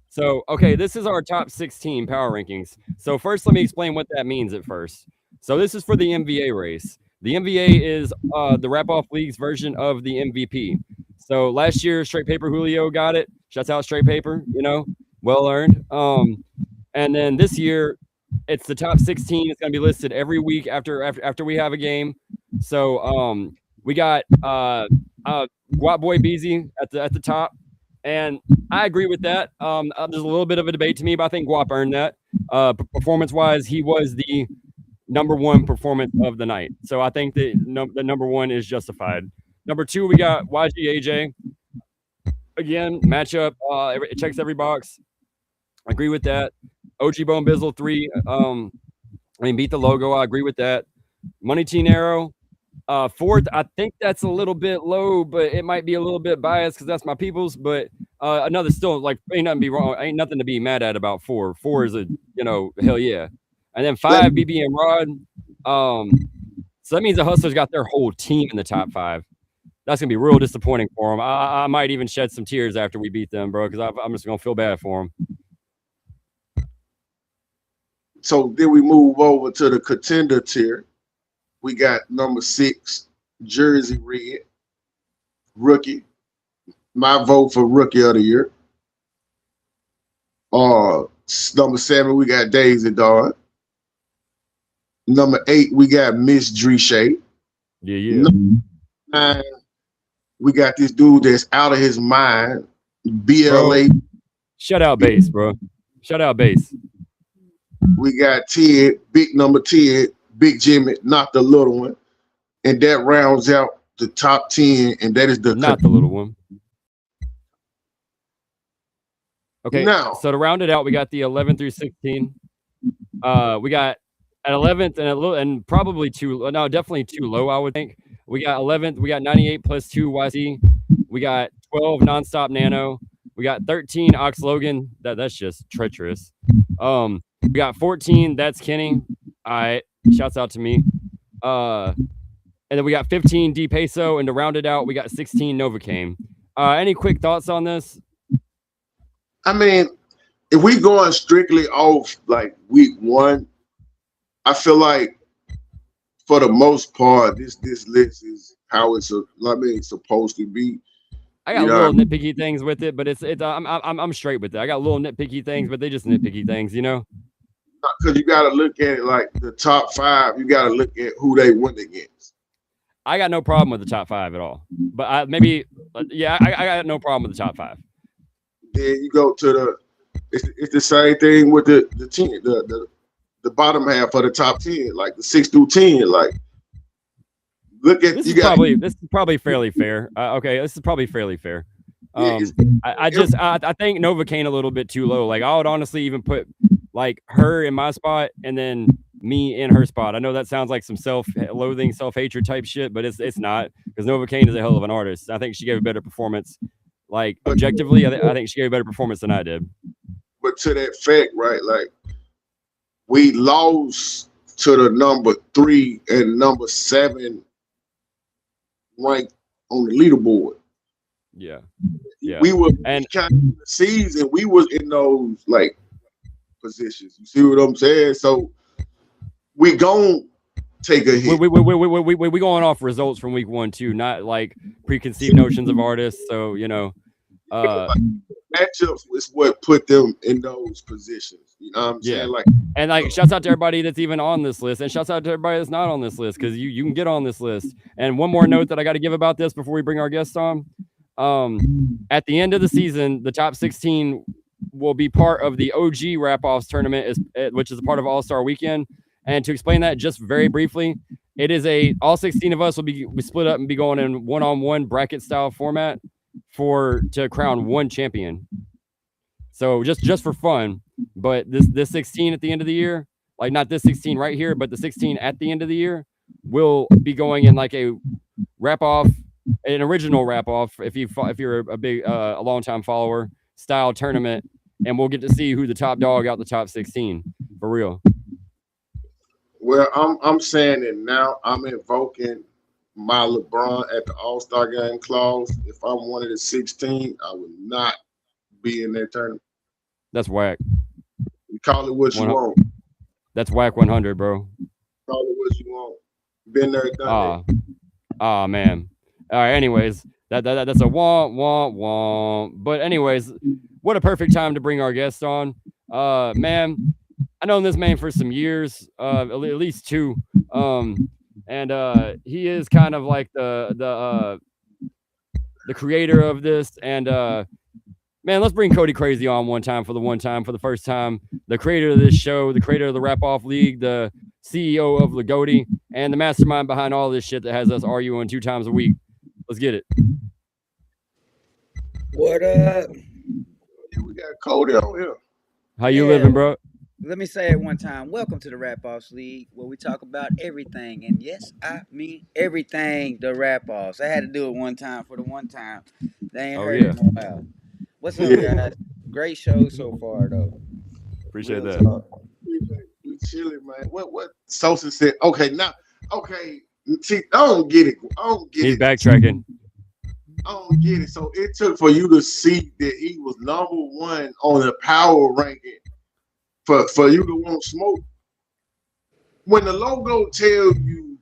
So, okay, this is our top 16 power rankings. So first, let me explain what that means at first. So this is for the MVA race. The MVA is the Rap Off League's version of the MVP. So last year, Straight Paper Julio got it. Shouts out Straight Paper, well earned. And then this year, it's the top 16. It's going to be listed every week after we have a game. So we got Guap Boy Beezy at the top. And I agree with that. There's a little bit of a debate to me, but I think Guap earned that. Performance-wise, he was the number one performance of the night. So I think the number one is justified. Number two, we got YGAJ. Again, matchup. It checks every box. I agree with that. OG Bone Bizzle 3. Beat the logo. I agree with that. Money Teen Arrow. Fourth, I think that's a little bit low, but it might be a little bit biased because that's my people's. But another still like ain't nothing to be wrong. Ain't nothing to be mad at about 4. 4 is a hell yeah. And then 5, BB and Rod. So that means the Hustlers got their whole team in the top 5. That's gonna be real disappointing for them. I might even shed some tears after we beat them, bro, because I'm just gonna feel bad for them. So then we move over to the contender tier. We got number 6, Jersey Red, rookie. My vote for rookie of the year. Number 7, we got Daisy Dawn. Number 8, we got Miss Dreshay. Yeah. Number 9, we got this dude that's out of his mind, BLA. Bro, shut out Bass, bro. Shut out Bass. We got Ted, big number 10, Big Jimmy, not the little one. And that rounds out the top 10, and that is not the little one. Okay, Now, so to round it out, we got the 11 through 16. We got at 11th and a little and probably too no, definitely too low, I would think. We got 11th, we got 98 plus 2 YC. We got 12 nonstop nano. We got 13 Ox Logan. That's just treacherous. We got 14, that's Kenny. All right, shouts out to me. And then we got 15 D Peso, and to round it out, we got 16 Novocaine. Any quick thoughts on this? I mean, if we going strictly off like week 1, I feel like for the most part, this list is how it's supposed to be. I got little nitpicky things with it, but it's I'm straight with it. I got little nitpicky things, but they just nitpicky things, you know. Because you got to look at it like the top 5. You got to look at who they went against. I got no problem with the top 5 at all, but I got no problem with the top 5. Then you go to it's the same thing with the 10, the bottom half of the top 10, like the 6 through 10. Like, look at this is probably fairly fair. Okay, this is probably fairly fair. I think Novocaine a little bit too low. Like, I would honestly even put like her in my spot and then me in her spot. I know that sounds like some self-loathing, self-hatred type shit, but it's not, because Novocaine is a hell of an artist. I think she gave a better performance. Like, objectively, I think she gave a better performance than I did. But to that fact, right, like, we lost to the number 3 and number 7 ranked on the leaderboard. Yeah. We were kind of in the season, we was in those like positions. You see what I'm saying? So we gon' take a hit. We going off results from week 1 too, not like preconceived notions of artists. So, you know, matchups is what put them in those positions. You know what I'm saying? Like, and like, shouts out to everybody that's even on this list, and shouts out to everybody that's not on this list, because you can get on this list. And one more note that I got to give about this before we bring our guests on. At the end of the season, the top 16 will be part of the OG Wrap-Offs tournament, which is a part of All-Star Weekend. And to explain that just very briefly, it is all 16 of us will be split up and be going in one-on-one bracket style format to crown one champion. So just for fun, but this 16 at the end of the year, like not this 16 right here, but the 16 at the end of the year will be going in like a wrap-off, an original wrap-off, if you're a big a long-time follower style tournament, and we'll get to see who the top dog out the top 16 for real. Well, I'm saying it now. I'm invoking my LeBron at the All-Star game clause. If I'm one of the 16, I would not be in that tournament. That's whack. You call it what you want. That's whack 100, bro. Call it what you want. Been there, done that. Man. All right. Anyways, that's a womp. But anyways, what a perfect time to bring our guest on. Man, I known this man for some years, at least 2. And he is kind of like the creator of this. And man, let's bring Cody Crazy on for the first time. The creator of this show, the creator of the Wrap-Off League, the CEO of Lagodi, and the mastermind behind all this shit that has us arguing 2 times a week. Let's get it. What up? We got Cody on here. How you living, bro? Let me say it one time. Welcome to the Wrap-Offs League, where we talk about everything. And yes, I mean everything, the Wrap-Offs. I had to do it one time for the one time. They ain't heard it in a while. What's up, guys? Great show so far, though. Appreciate that. We chilling, man. What Sosa said? Okay. See, I don't get it. He's backtracking. I don't get it. So it took for you to see that he was number 1 on the power ranking for you to want smoke. When the logo tells you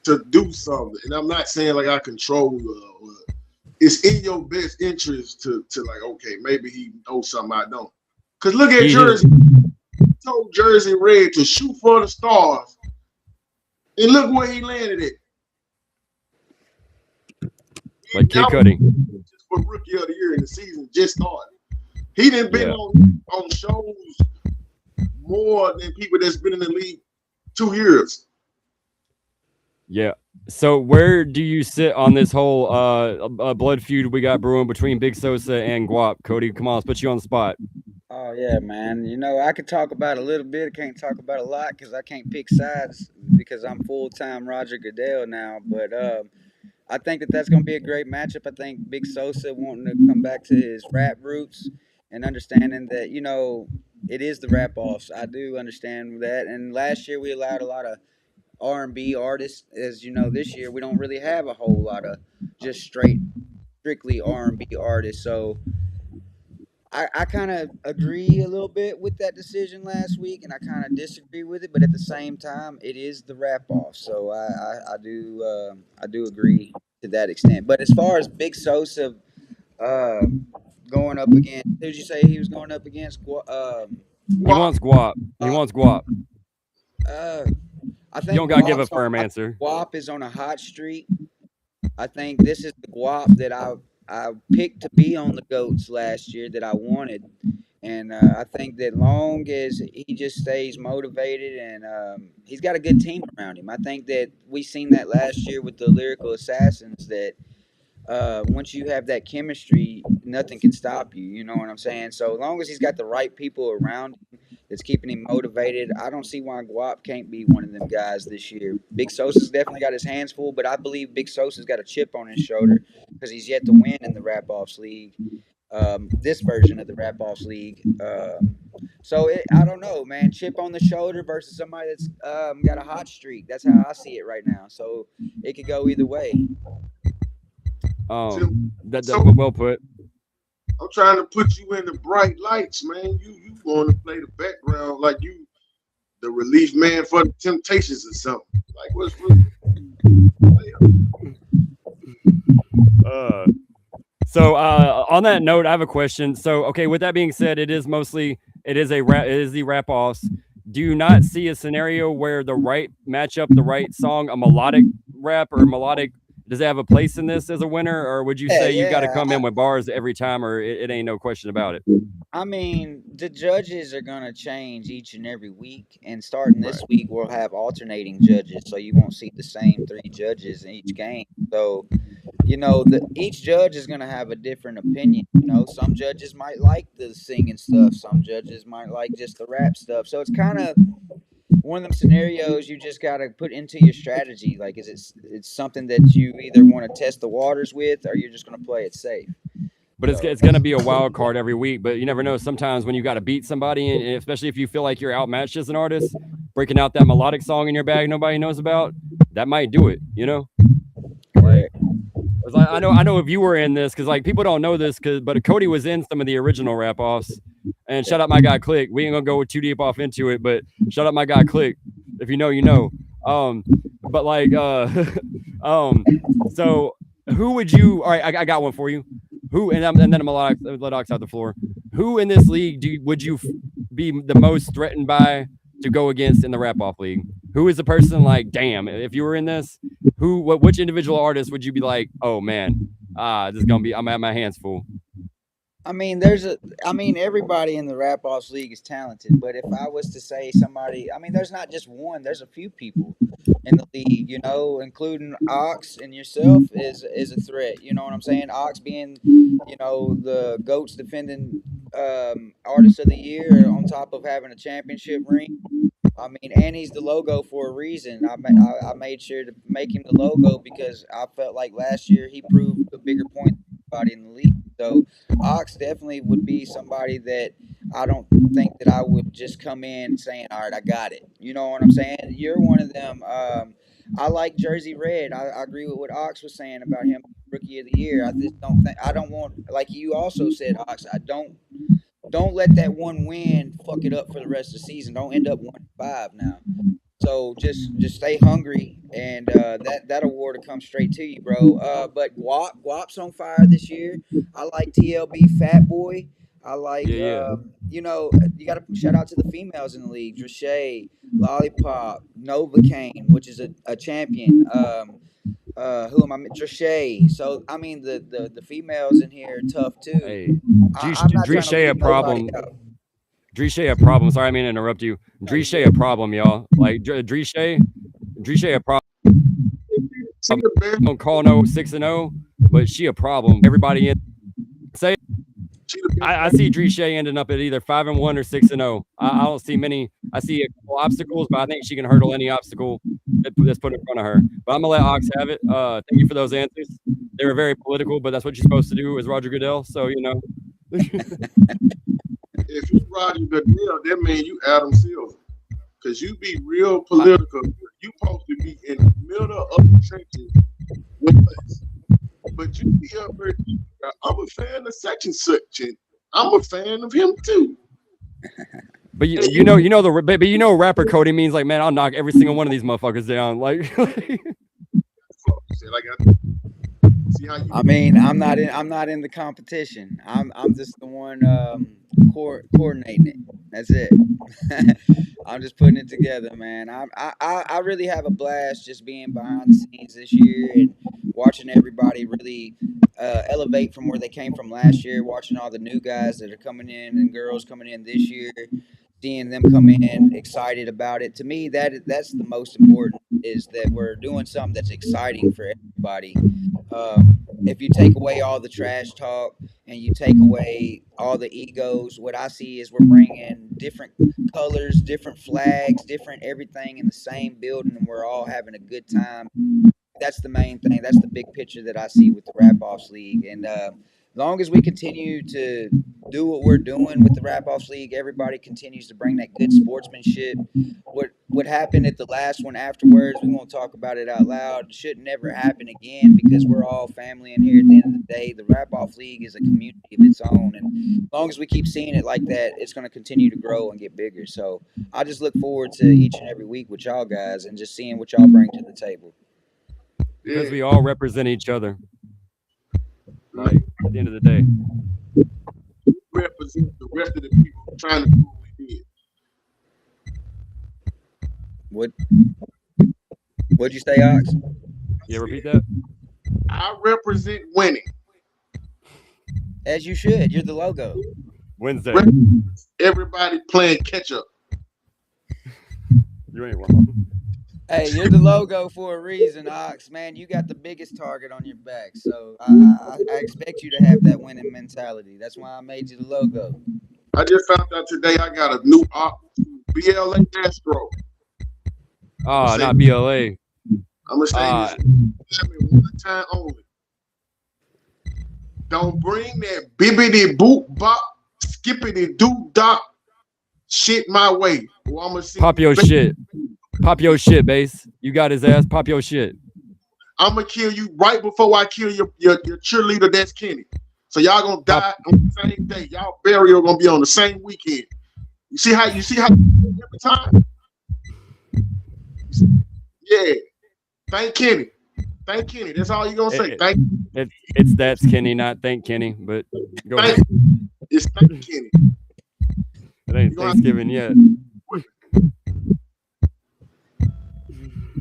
to do something, and I'm not saying like I control, it's in your best interest to like, okay, maybe he knows something I don't. Because look at Jersey. He told Jersey Red to shoot for the stars. And look where he landed at. Like Kid Cudi. Just for Rookie of the Year, and the season just started. He didn't been on shows more than people that's been in the league 2 years. Yeah. So where do you sit on this whole blood feud we got brewing between Big Sosa and Guap? Cody, come on, let's put you on the spot. Oh yeah, man. You know, I could talk about a little bit. I can't talk about a lot because I can't pick sides because I'm full time Roger Goodell now. But I think that that's going to be a great matchup. I think Big Sosa wanting to come back to his rap roots and understanding that it is the rap offs. I do understand that. And last year we allowed a lot of R&B artists. As you know, this year we don't really have a whole lot of just strictly R&B artists. So I kind of agree a little bit with that decision last week, and I kind of disagree with it. But at the same time, it is the wrap off, so I do agree to that extent. But as far as Big Sosa uh, going up against, who did you say he was going up against? He wants Guap. He Uh, wants Guap. uh, I You think don't gotta give a Guap's on. firm I think answer. Guap is on a hot streak. I think this is the Guap that I picked to be on the goats last year that I wanted. And I think that long as he just stays motivated and he's got a good team around him, I think that we seen that last year with the Lyrical Assassins. That once you have that chemistry, nothing can stop you. You know what I'm saying? So long as he's got the right people around him that's keeping him motivated, I don't see why Guap can't be one of them guys this year. Big Sosa's definitely got his hands full, but I believe Big Sosa's got a chip on his shoulder because he's yet to win in the Rap Offs League, this version of the Rap Offs League. I don't know, man. Chip on the shoulder versus somebody that's got a hot streak. That's how I see it right now. So it could go either way. That So well put. I'm trying to put you in the bright lights, man. You going to play the background like you the relief man for the Temptations or something. Like what's Uh, so on that note, I have a question. So okay, with that being said, it is the rap offs. Do you not see a scenario where the right matchup, the right song, a melodic rap or melodic, does it have a place in this as a winner, or would you Yeah, say you got to yeah. come in with bars every time, or it ain't no question about it? I mean, the judges are gonna change each and every week, and starting this Right. week, we'll have alternating judges, so you won't see the same three judges in each game. So, each judge is gonna have a different opinion. Some judges might like the singing stuff, some judges might like just the rap stuff. So it's kind of one of them scenarios you just gotta put into your strategy. Like, it's something that you either want to test the waters with, or you're just gonna play it safe. But So it's going to be a wild card every week. But you never know. Sometimes when you got to beat somebody, and especially if you feel like you're outmatched as an artist, breaking out that melodic song in your bag nobody knows about, that might do it. You know, like correct. 'cause I know if you were in this, because like people don't know this, but Cody was in some of the original rap offs. And shout out my guy Click. We ain't gonna go too deep off into it, but shout out my guy Click. If you know, you know. But like, um, so who would you? All right, I got one for you. Who and then I'm let Ox out the floor. Who in this league would you be the most threatened by to go against in the rap off league? Who is the person like? Damn, if you were in this, which individual artist would you be like? Oh man, this is gonna be. I'm at my hands full. I mean, everybody in the Rap Offs League is talented, but if I was to say somebody, I mean, there's not just one, there's a few people in the league, including Ox and yourself is a threat. You know what I'm saying? Ox being, the GOAT's defending artist of the year on top of having a championship ring. I mean, and he's the logo for a reason. I made sure to make him the logo because I felt like last year he proved a bigger point than anybody in the league. So Ox definitely would be somebody that I don't think that I would just come in saying, "All right, I got it." You know what I'm saying? You're one of them. I like Jersey Red. I agree with what Ox was saying about him, rookie of the year. I just don't think I don't want, like you also said, Ox. I don't let that one win fuck it up for the rest of the season. Don't end up 1-5 now. So just stay hungry, and that award will come straight to you, bro. But Guap's on fire this year. I like TLB Fat Boy. I like Yeah, yeah. you got to shout out to the females in the league: Drashay, Lollipop, Novocaine, which is a champion. Who am I? Drashay. So I mean the females in here are tough too. Hey, I'm not trying to Drishay a leave nobody problem. out. Drishay a problem. Sorry, I mean to interrupt you. No, you're Drishay a good. problem, y'all. Like Drishay a problem. See the best. don't call no 6-0, but she a problem. Everybody in say I see Driche ending up at either 5-1 or 6-0. I don't see many. I see a couple obstacles, but I think she can hurdle any obstacle that's put in front of her. But I'm gonna let Ox have it. Thank you for those answers. They were very political, but that's what you're supposed to do as Roger Goodell. So you know. If you Roger Goodell, that means you Adam Silver. Because you be real political. You supposed to be in the middle of the trenches with us. But you be up there. I'm a fan of such and such, and I'm a fan of him too. But you know rapper Cody means like, man, I'll knock every single one of these motherfuckers down. Like I mean, I'm not in the competition. I'm just the one coordinating it. That's it. I'm just putting it together, man. I really have a blast just being behind the scenes this year and watching everybody really elevate from where they came from last year. Watching all the new guys that are coming in and girls coming in this year, seeing them come in excited about it. To me, that's the most important, is that we're doing something that's exciting for everybody. If you take away all the trash talk and you take away all the egos, what I see is we're bringing different colors, different flags, different everything in the same building, and we're all having a good time. That's the main thing. That's the big picture that I see with the Rap Offs League. And as long as we continue to do what we're doing with the Rap Offs League, everybody continues to bring that good sportsmanship. What happened at the last one afterwards, we won't talk about it out loud. It should never happen again, because we're all family in here. At the end of the day, the Rap Off League is a community of its own. And as long as we keep seeing it like that, it's going to continue to grow and get bigger. So I just look forward to each and every week with y'all guys and just seeing what y'all bring to the table. Because we all represent each other. Like at the end of the day, represent the rest of the people trying to do what we did. What'd you say, Ox? Yeah, repeat that. I represent winning. As you should. You're the logo. Wednesday. Everybody playing catch up. You ain't wrong. Hey, you're the logo for a reason, Ox. Man, you got the biggest target on your back. So I expect you to have that winning mentality. That's why I made you the logo. I just found out today I got a new BLA Astro. Oh, not BLA. I'm going to say this one time only. Don't bring that bibbity boop bop, skippity doop dop shit my way. Well, I'm gonna see Pop your shit. Pop your shit, Bass. You got his ass. Pop your shit. I'm gonna kill you right before I kill your cheerleader. That's Kenny. So y'all gonna die on the same day. Y'all burial gonna be on the same weekend. You see how every time? Yeah. Thank Kenny. Thank Kenny. That's all you gonna say. Thank. It's that's Kenny, not thank Kenny. But go ahead. It's thank Kenny. It ain't Thanksgiving yet.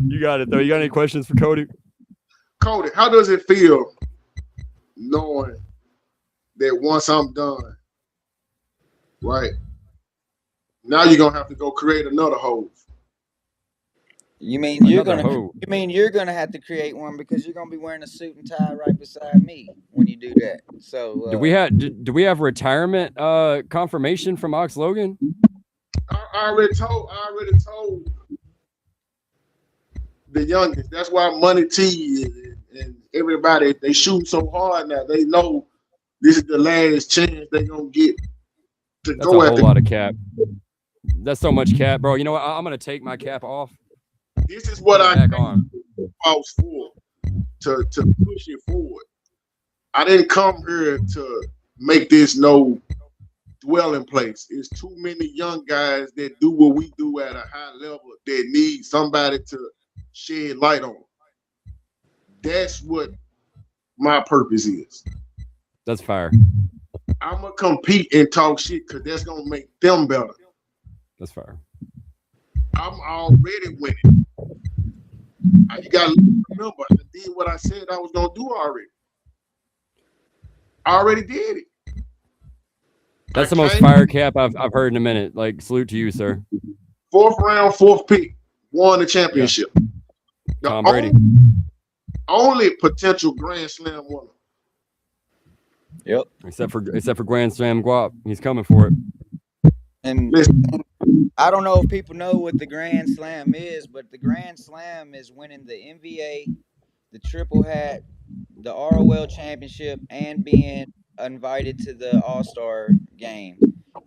You got it though. You got any questions for Cody? Cody, how does it feel knowing that once I'm done, right? Now you're gonna have to go create another hole. You mean you're gonna have to create one, because you're gonna be wearing a suit and tie right beside me when you do that. So do we have retirement confirmation from Ox Logan? I already told the youngest. That's why Money T and everybody, they shoot so hard now. They know this is the last chance they're gonna get to That's go a at whole lot of cap. That's so much cap, bro. You know what? I'm gonna take my cap off. This is what I back on. Fought for to push it forward. I didn't come here to make this no dwelling place. It's too many young guys that do what we do at a high level that need somebody to shed light on. That's what my purpose is. That's fire. I'm gonna compete and talk shit because that's gonna make them better. That's fire. I'm already winning. You gotta remember, I did what I said I was gonna do already. I already did it. That's the most fire cap I've heard in a minute. Like, salute to you, sir. 4th round, 4th pick, won the championship. Yeah. Tom Brady. Only potential Grand Slam winner. Yep. Except for Grand Slam Guap, he's coming for it. And Listen, I don't know if people know what the Grand Slam is, but the Grand Slam is winning the NBA, the triple hat, the ROL championship, and being invited to the All Star game.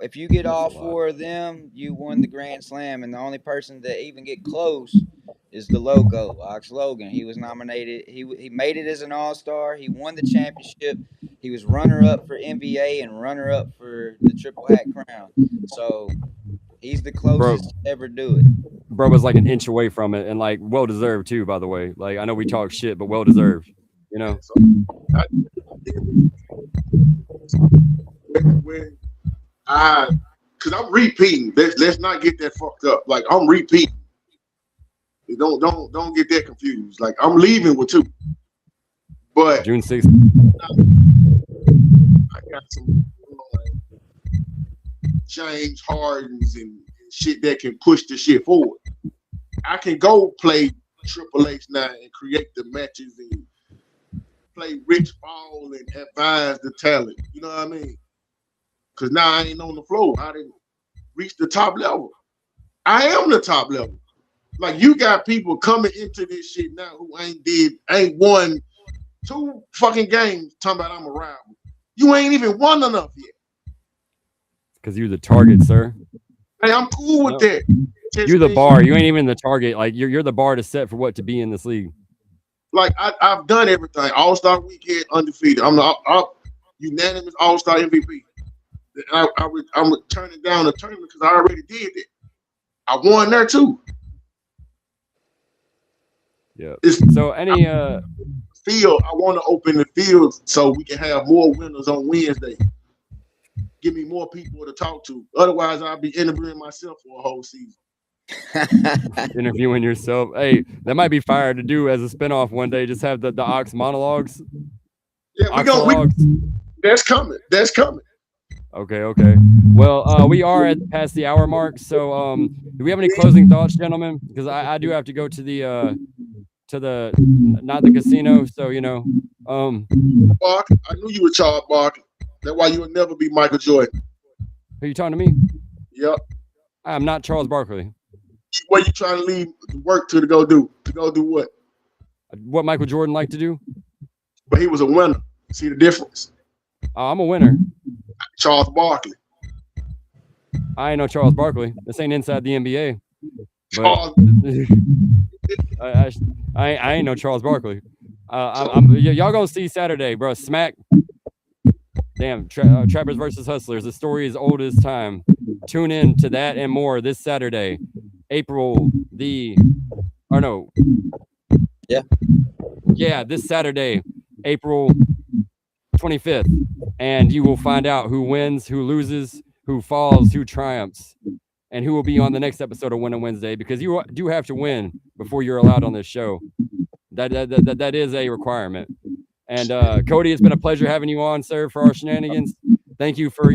If you get That's a all lot. four of them, you won the Grand Slam, and the only person that even get close is the logo, Ox Logan. He was nominated. He made it as an All Star. He won the championship. He was runner up for NBA and runner up for the triple hat crown. So he's the Bro, closest to ever do it. bro was like an inch away from it, and like well deserved too. By the way, like I know we talk shit, but well deserved. You know. so I, when I, because I'm repeating. Let's not get that fucked up. Like I'm repeating. Don't get that confused. Like I'm leaving with two, but June 6th. I got some James Hardens and shit that can push the shit forward. I can go play Triple H now and create the matches and play rich ball and advise the talent. You know what I mean? Because now I ain't on the floor. I didn't reach the top level. I am the top level. Like you got people coming into this shit now who ain't won 2 fucking games talking about I'm a rival. You ain't even won enough yet. Because you're the target, sir. Hey, I'm cool with that. You're the bar. You ain't even the target. Like you're the bar to set for what to be in this league. Like I've done everything. All-Star weekend undefeated. I'm the unanimous All-Star MVP. I'm turning down the tournament because I already did it. I won there too. Yeah. It's So any field. I want to open the field so we can have more winners on Wednesday. Give me more people to talk to. Otherwise, I'll be interviewing myself for a whole season. interviewing yourself, hey, that might be fire to do as a spinoff one day. Just have the Ox monologues. Yeah, that's coming. That's coming. Okay. Well, we are at past the hour mark. So, do we have any closing thoughts, gentlemen? Because I do have to go to the not the casino. So Bark, I knew you were Charles Barkley. That's why you will never be Michael Jordan. Are you talking to me? Yep. I'm not Charles Barkley. What you trying to leave work to go do? To go do what? What Michael Jordan liked to do? But he was a winner. See the difference? I'm a winner. Charles Barkley. I ain't no Charles Barkley. This ain't inside the NBA. But Charles. I ain't no Charles Barkley. Y'all gonna see Saturday, bro. Smack. Damn, Trappers versus Hustlers. The story is old as time. Tune in to that and more this Saturday, April the, or no. Yeah, this Saturday, April 25th. And you will find out who wins, who loses, who falls, who triumphs, and who will be on the next episode of Win on Wednesday, because you do have to win before you're allowed on this show. That is a requirement. And Cody, it's been a pleasure having you on, sir, for our shenanigans. Thank you for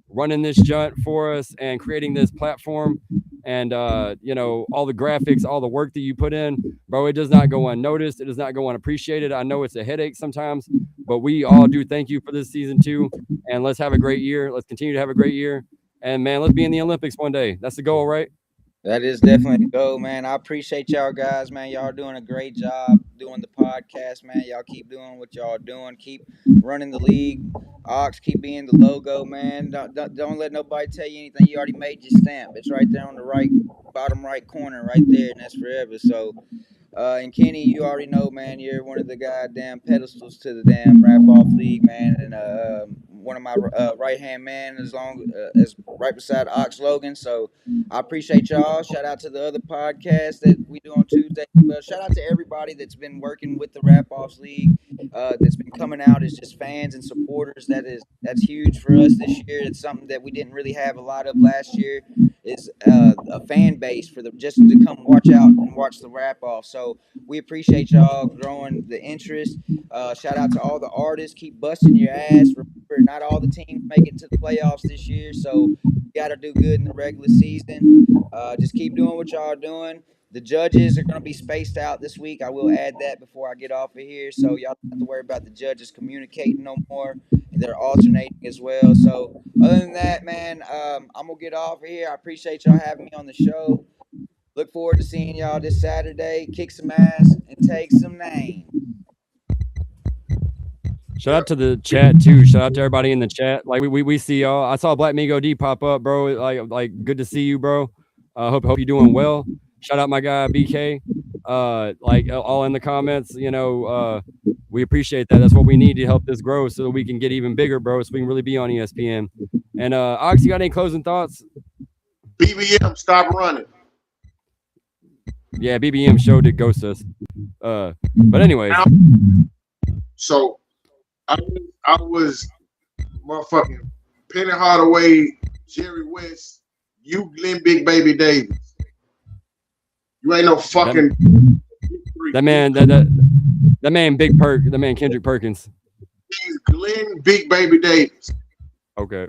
running this junt for us and creating this platform, and all the graphics, all the work that you put in, bro. It does not go unnoticed. It does not go unappreciated. I know it's a headache sometimes, but we all do thank you for this season too. And let's have a great year. Let's continue to have a great year. And man, let's be in the Olympics one day. That's the goal, right? That is definitely the goal, man. I appreciate y'all guys, man. Y'all doing a great job doing the podcast, man. Y'all keep doing what y'all doing. Keep running the league. Ox, keep being the logo, man. Don't let nobody tell you anything. You already made your stamp. It's right there on the right bottom right corner, right there, and that's forever. So, and Kenny, you already know, man. You're one of the goddamn pedestals to the damn rap off league, man. And one of my right hand man, as long as right beside Ox Logan. So I appreciate y'all. Shout out to the other podcasts that we do on Tuesday. Well, shout out to everybody that's been working with the Rap Offs League, that's been coming out as just fans and supporters. That's huge for us this year. It's something that we didn't really have a lot of last year. Is a fan base for the just to come watch out and watch the Rap Off. So we appreciate y'all growing the interest. Shout out to all the artists. Keep busting your ass. Remember, not all the teams make it to the playoffs this year, so you got to do good in the regular season. Just keep doing what y'all are doing. The judges are going to be spaced out this week. I will add that before I get off of here. So y'all don't have to worry about the judges communicating no more. They're alternating as well. So other than that, man, I'm going to get off of here. I appreciate y'all having me on the show. Look forward to seeing y'all this Saturday. Kick some ass and take some names. Shout out to the chat too. Shout out to everybody in the chat. Like we see y'all. I saw Black Migo D pop up, bro. Like good to see you, bro. Hope you're doing well. Shout out my guy BK. Like all in the comments. You know, we appreciate that. That's what we need to help this grow so that we can get even bigger, bro. So we can really be on ESPN. And Ox, you got any closing thoughts? BBM, stop running. Yeah, BBM show did ghost us. But anyways. So I was motherfucking Penny Hardaway, Jerry West, you Glenn Big Baby Davis. You ain't no fucking that man Big Perk, the man Kendrick Perkins. He's Glenn Big Baby Davis. Okay.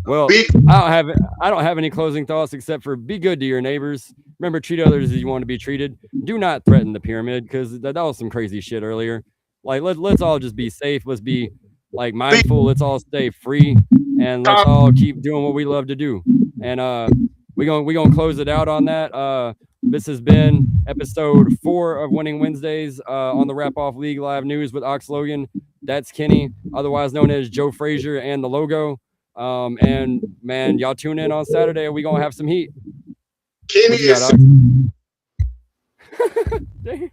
Well, I don't have any closing thoughts except for be good to your neighbors. Remember, treat others as you want to be treated. Do not threaten the pyramid because that was some crazy shit earlier. Like let's all just be safe. Let's be like mindful. Let's all stay free and let's all keep doing what we love to do. And we gonna close it out on that. This has been episode 4 of Winning Wednesdays on the Wrap Off League Live News with Ox Logan. That's Kenny, otherwise known as Joe Frazier, and the logo. And man, y'all tune in on Saturday. We gonna have some heat. Kenny is. Damn.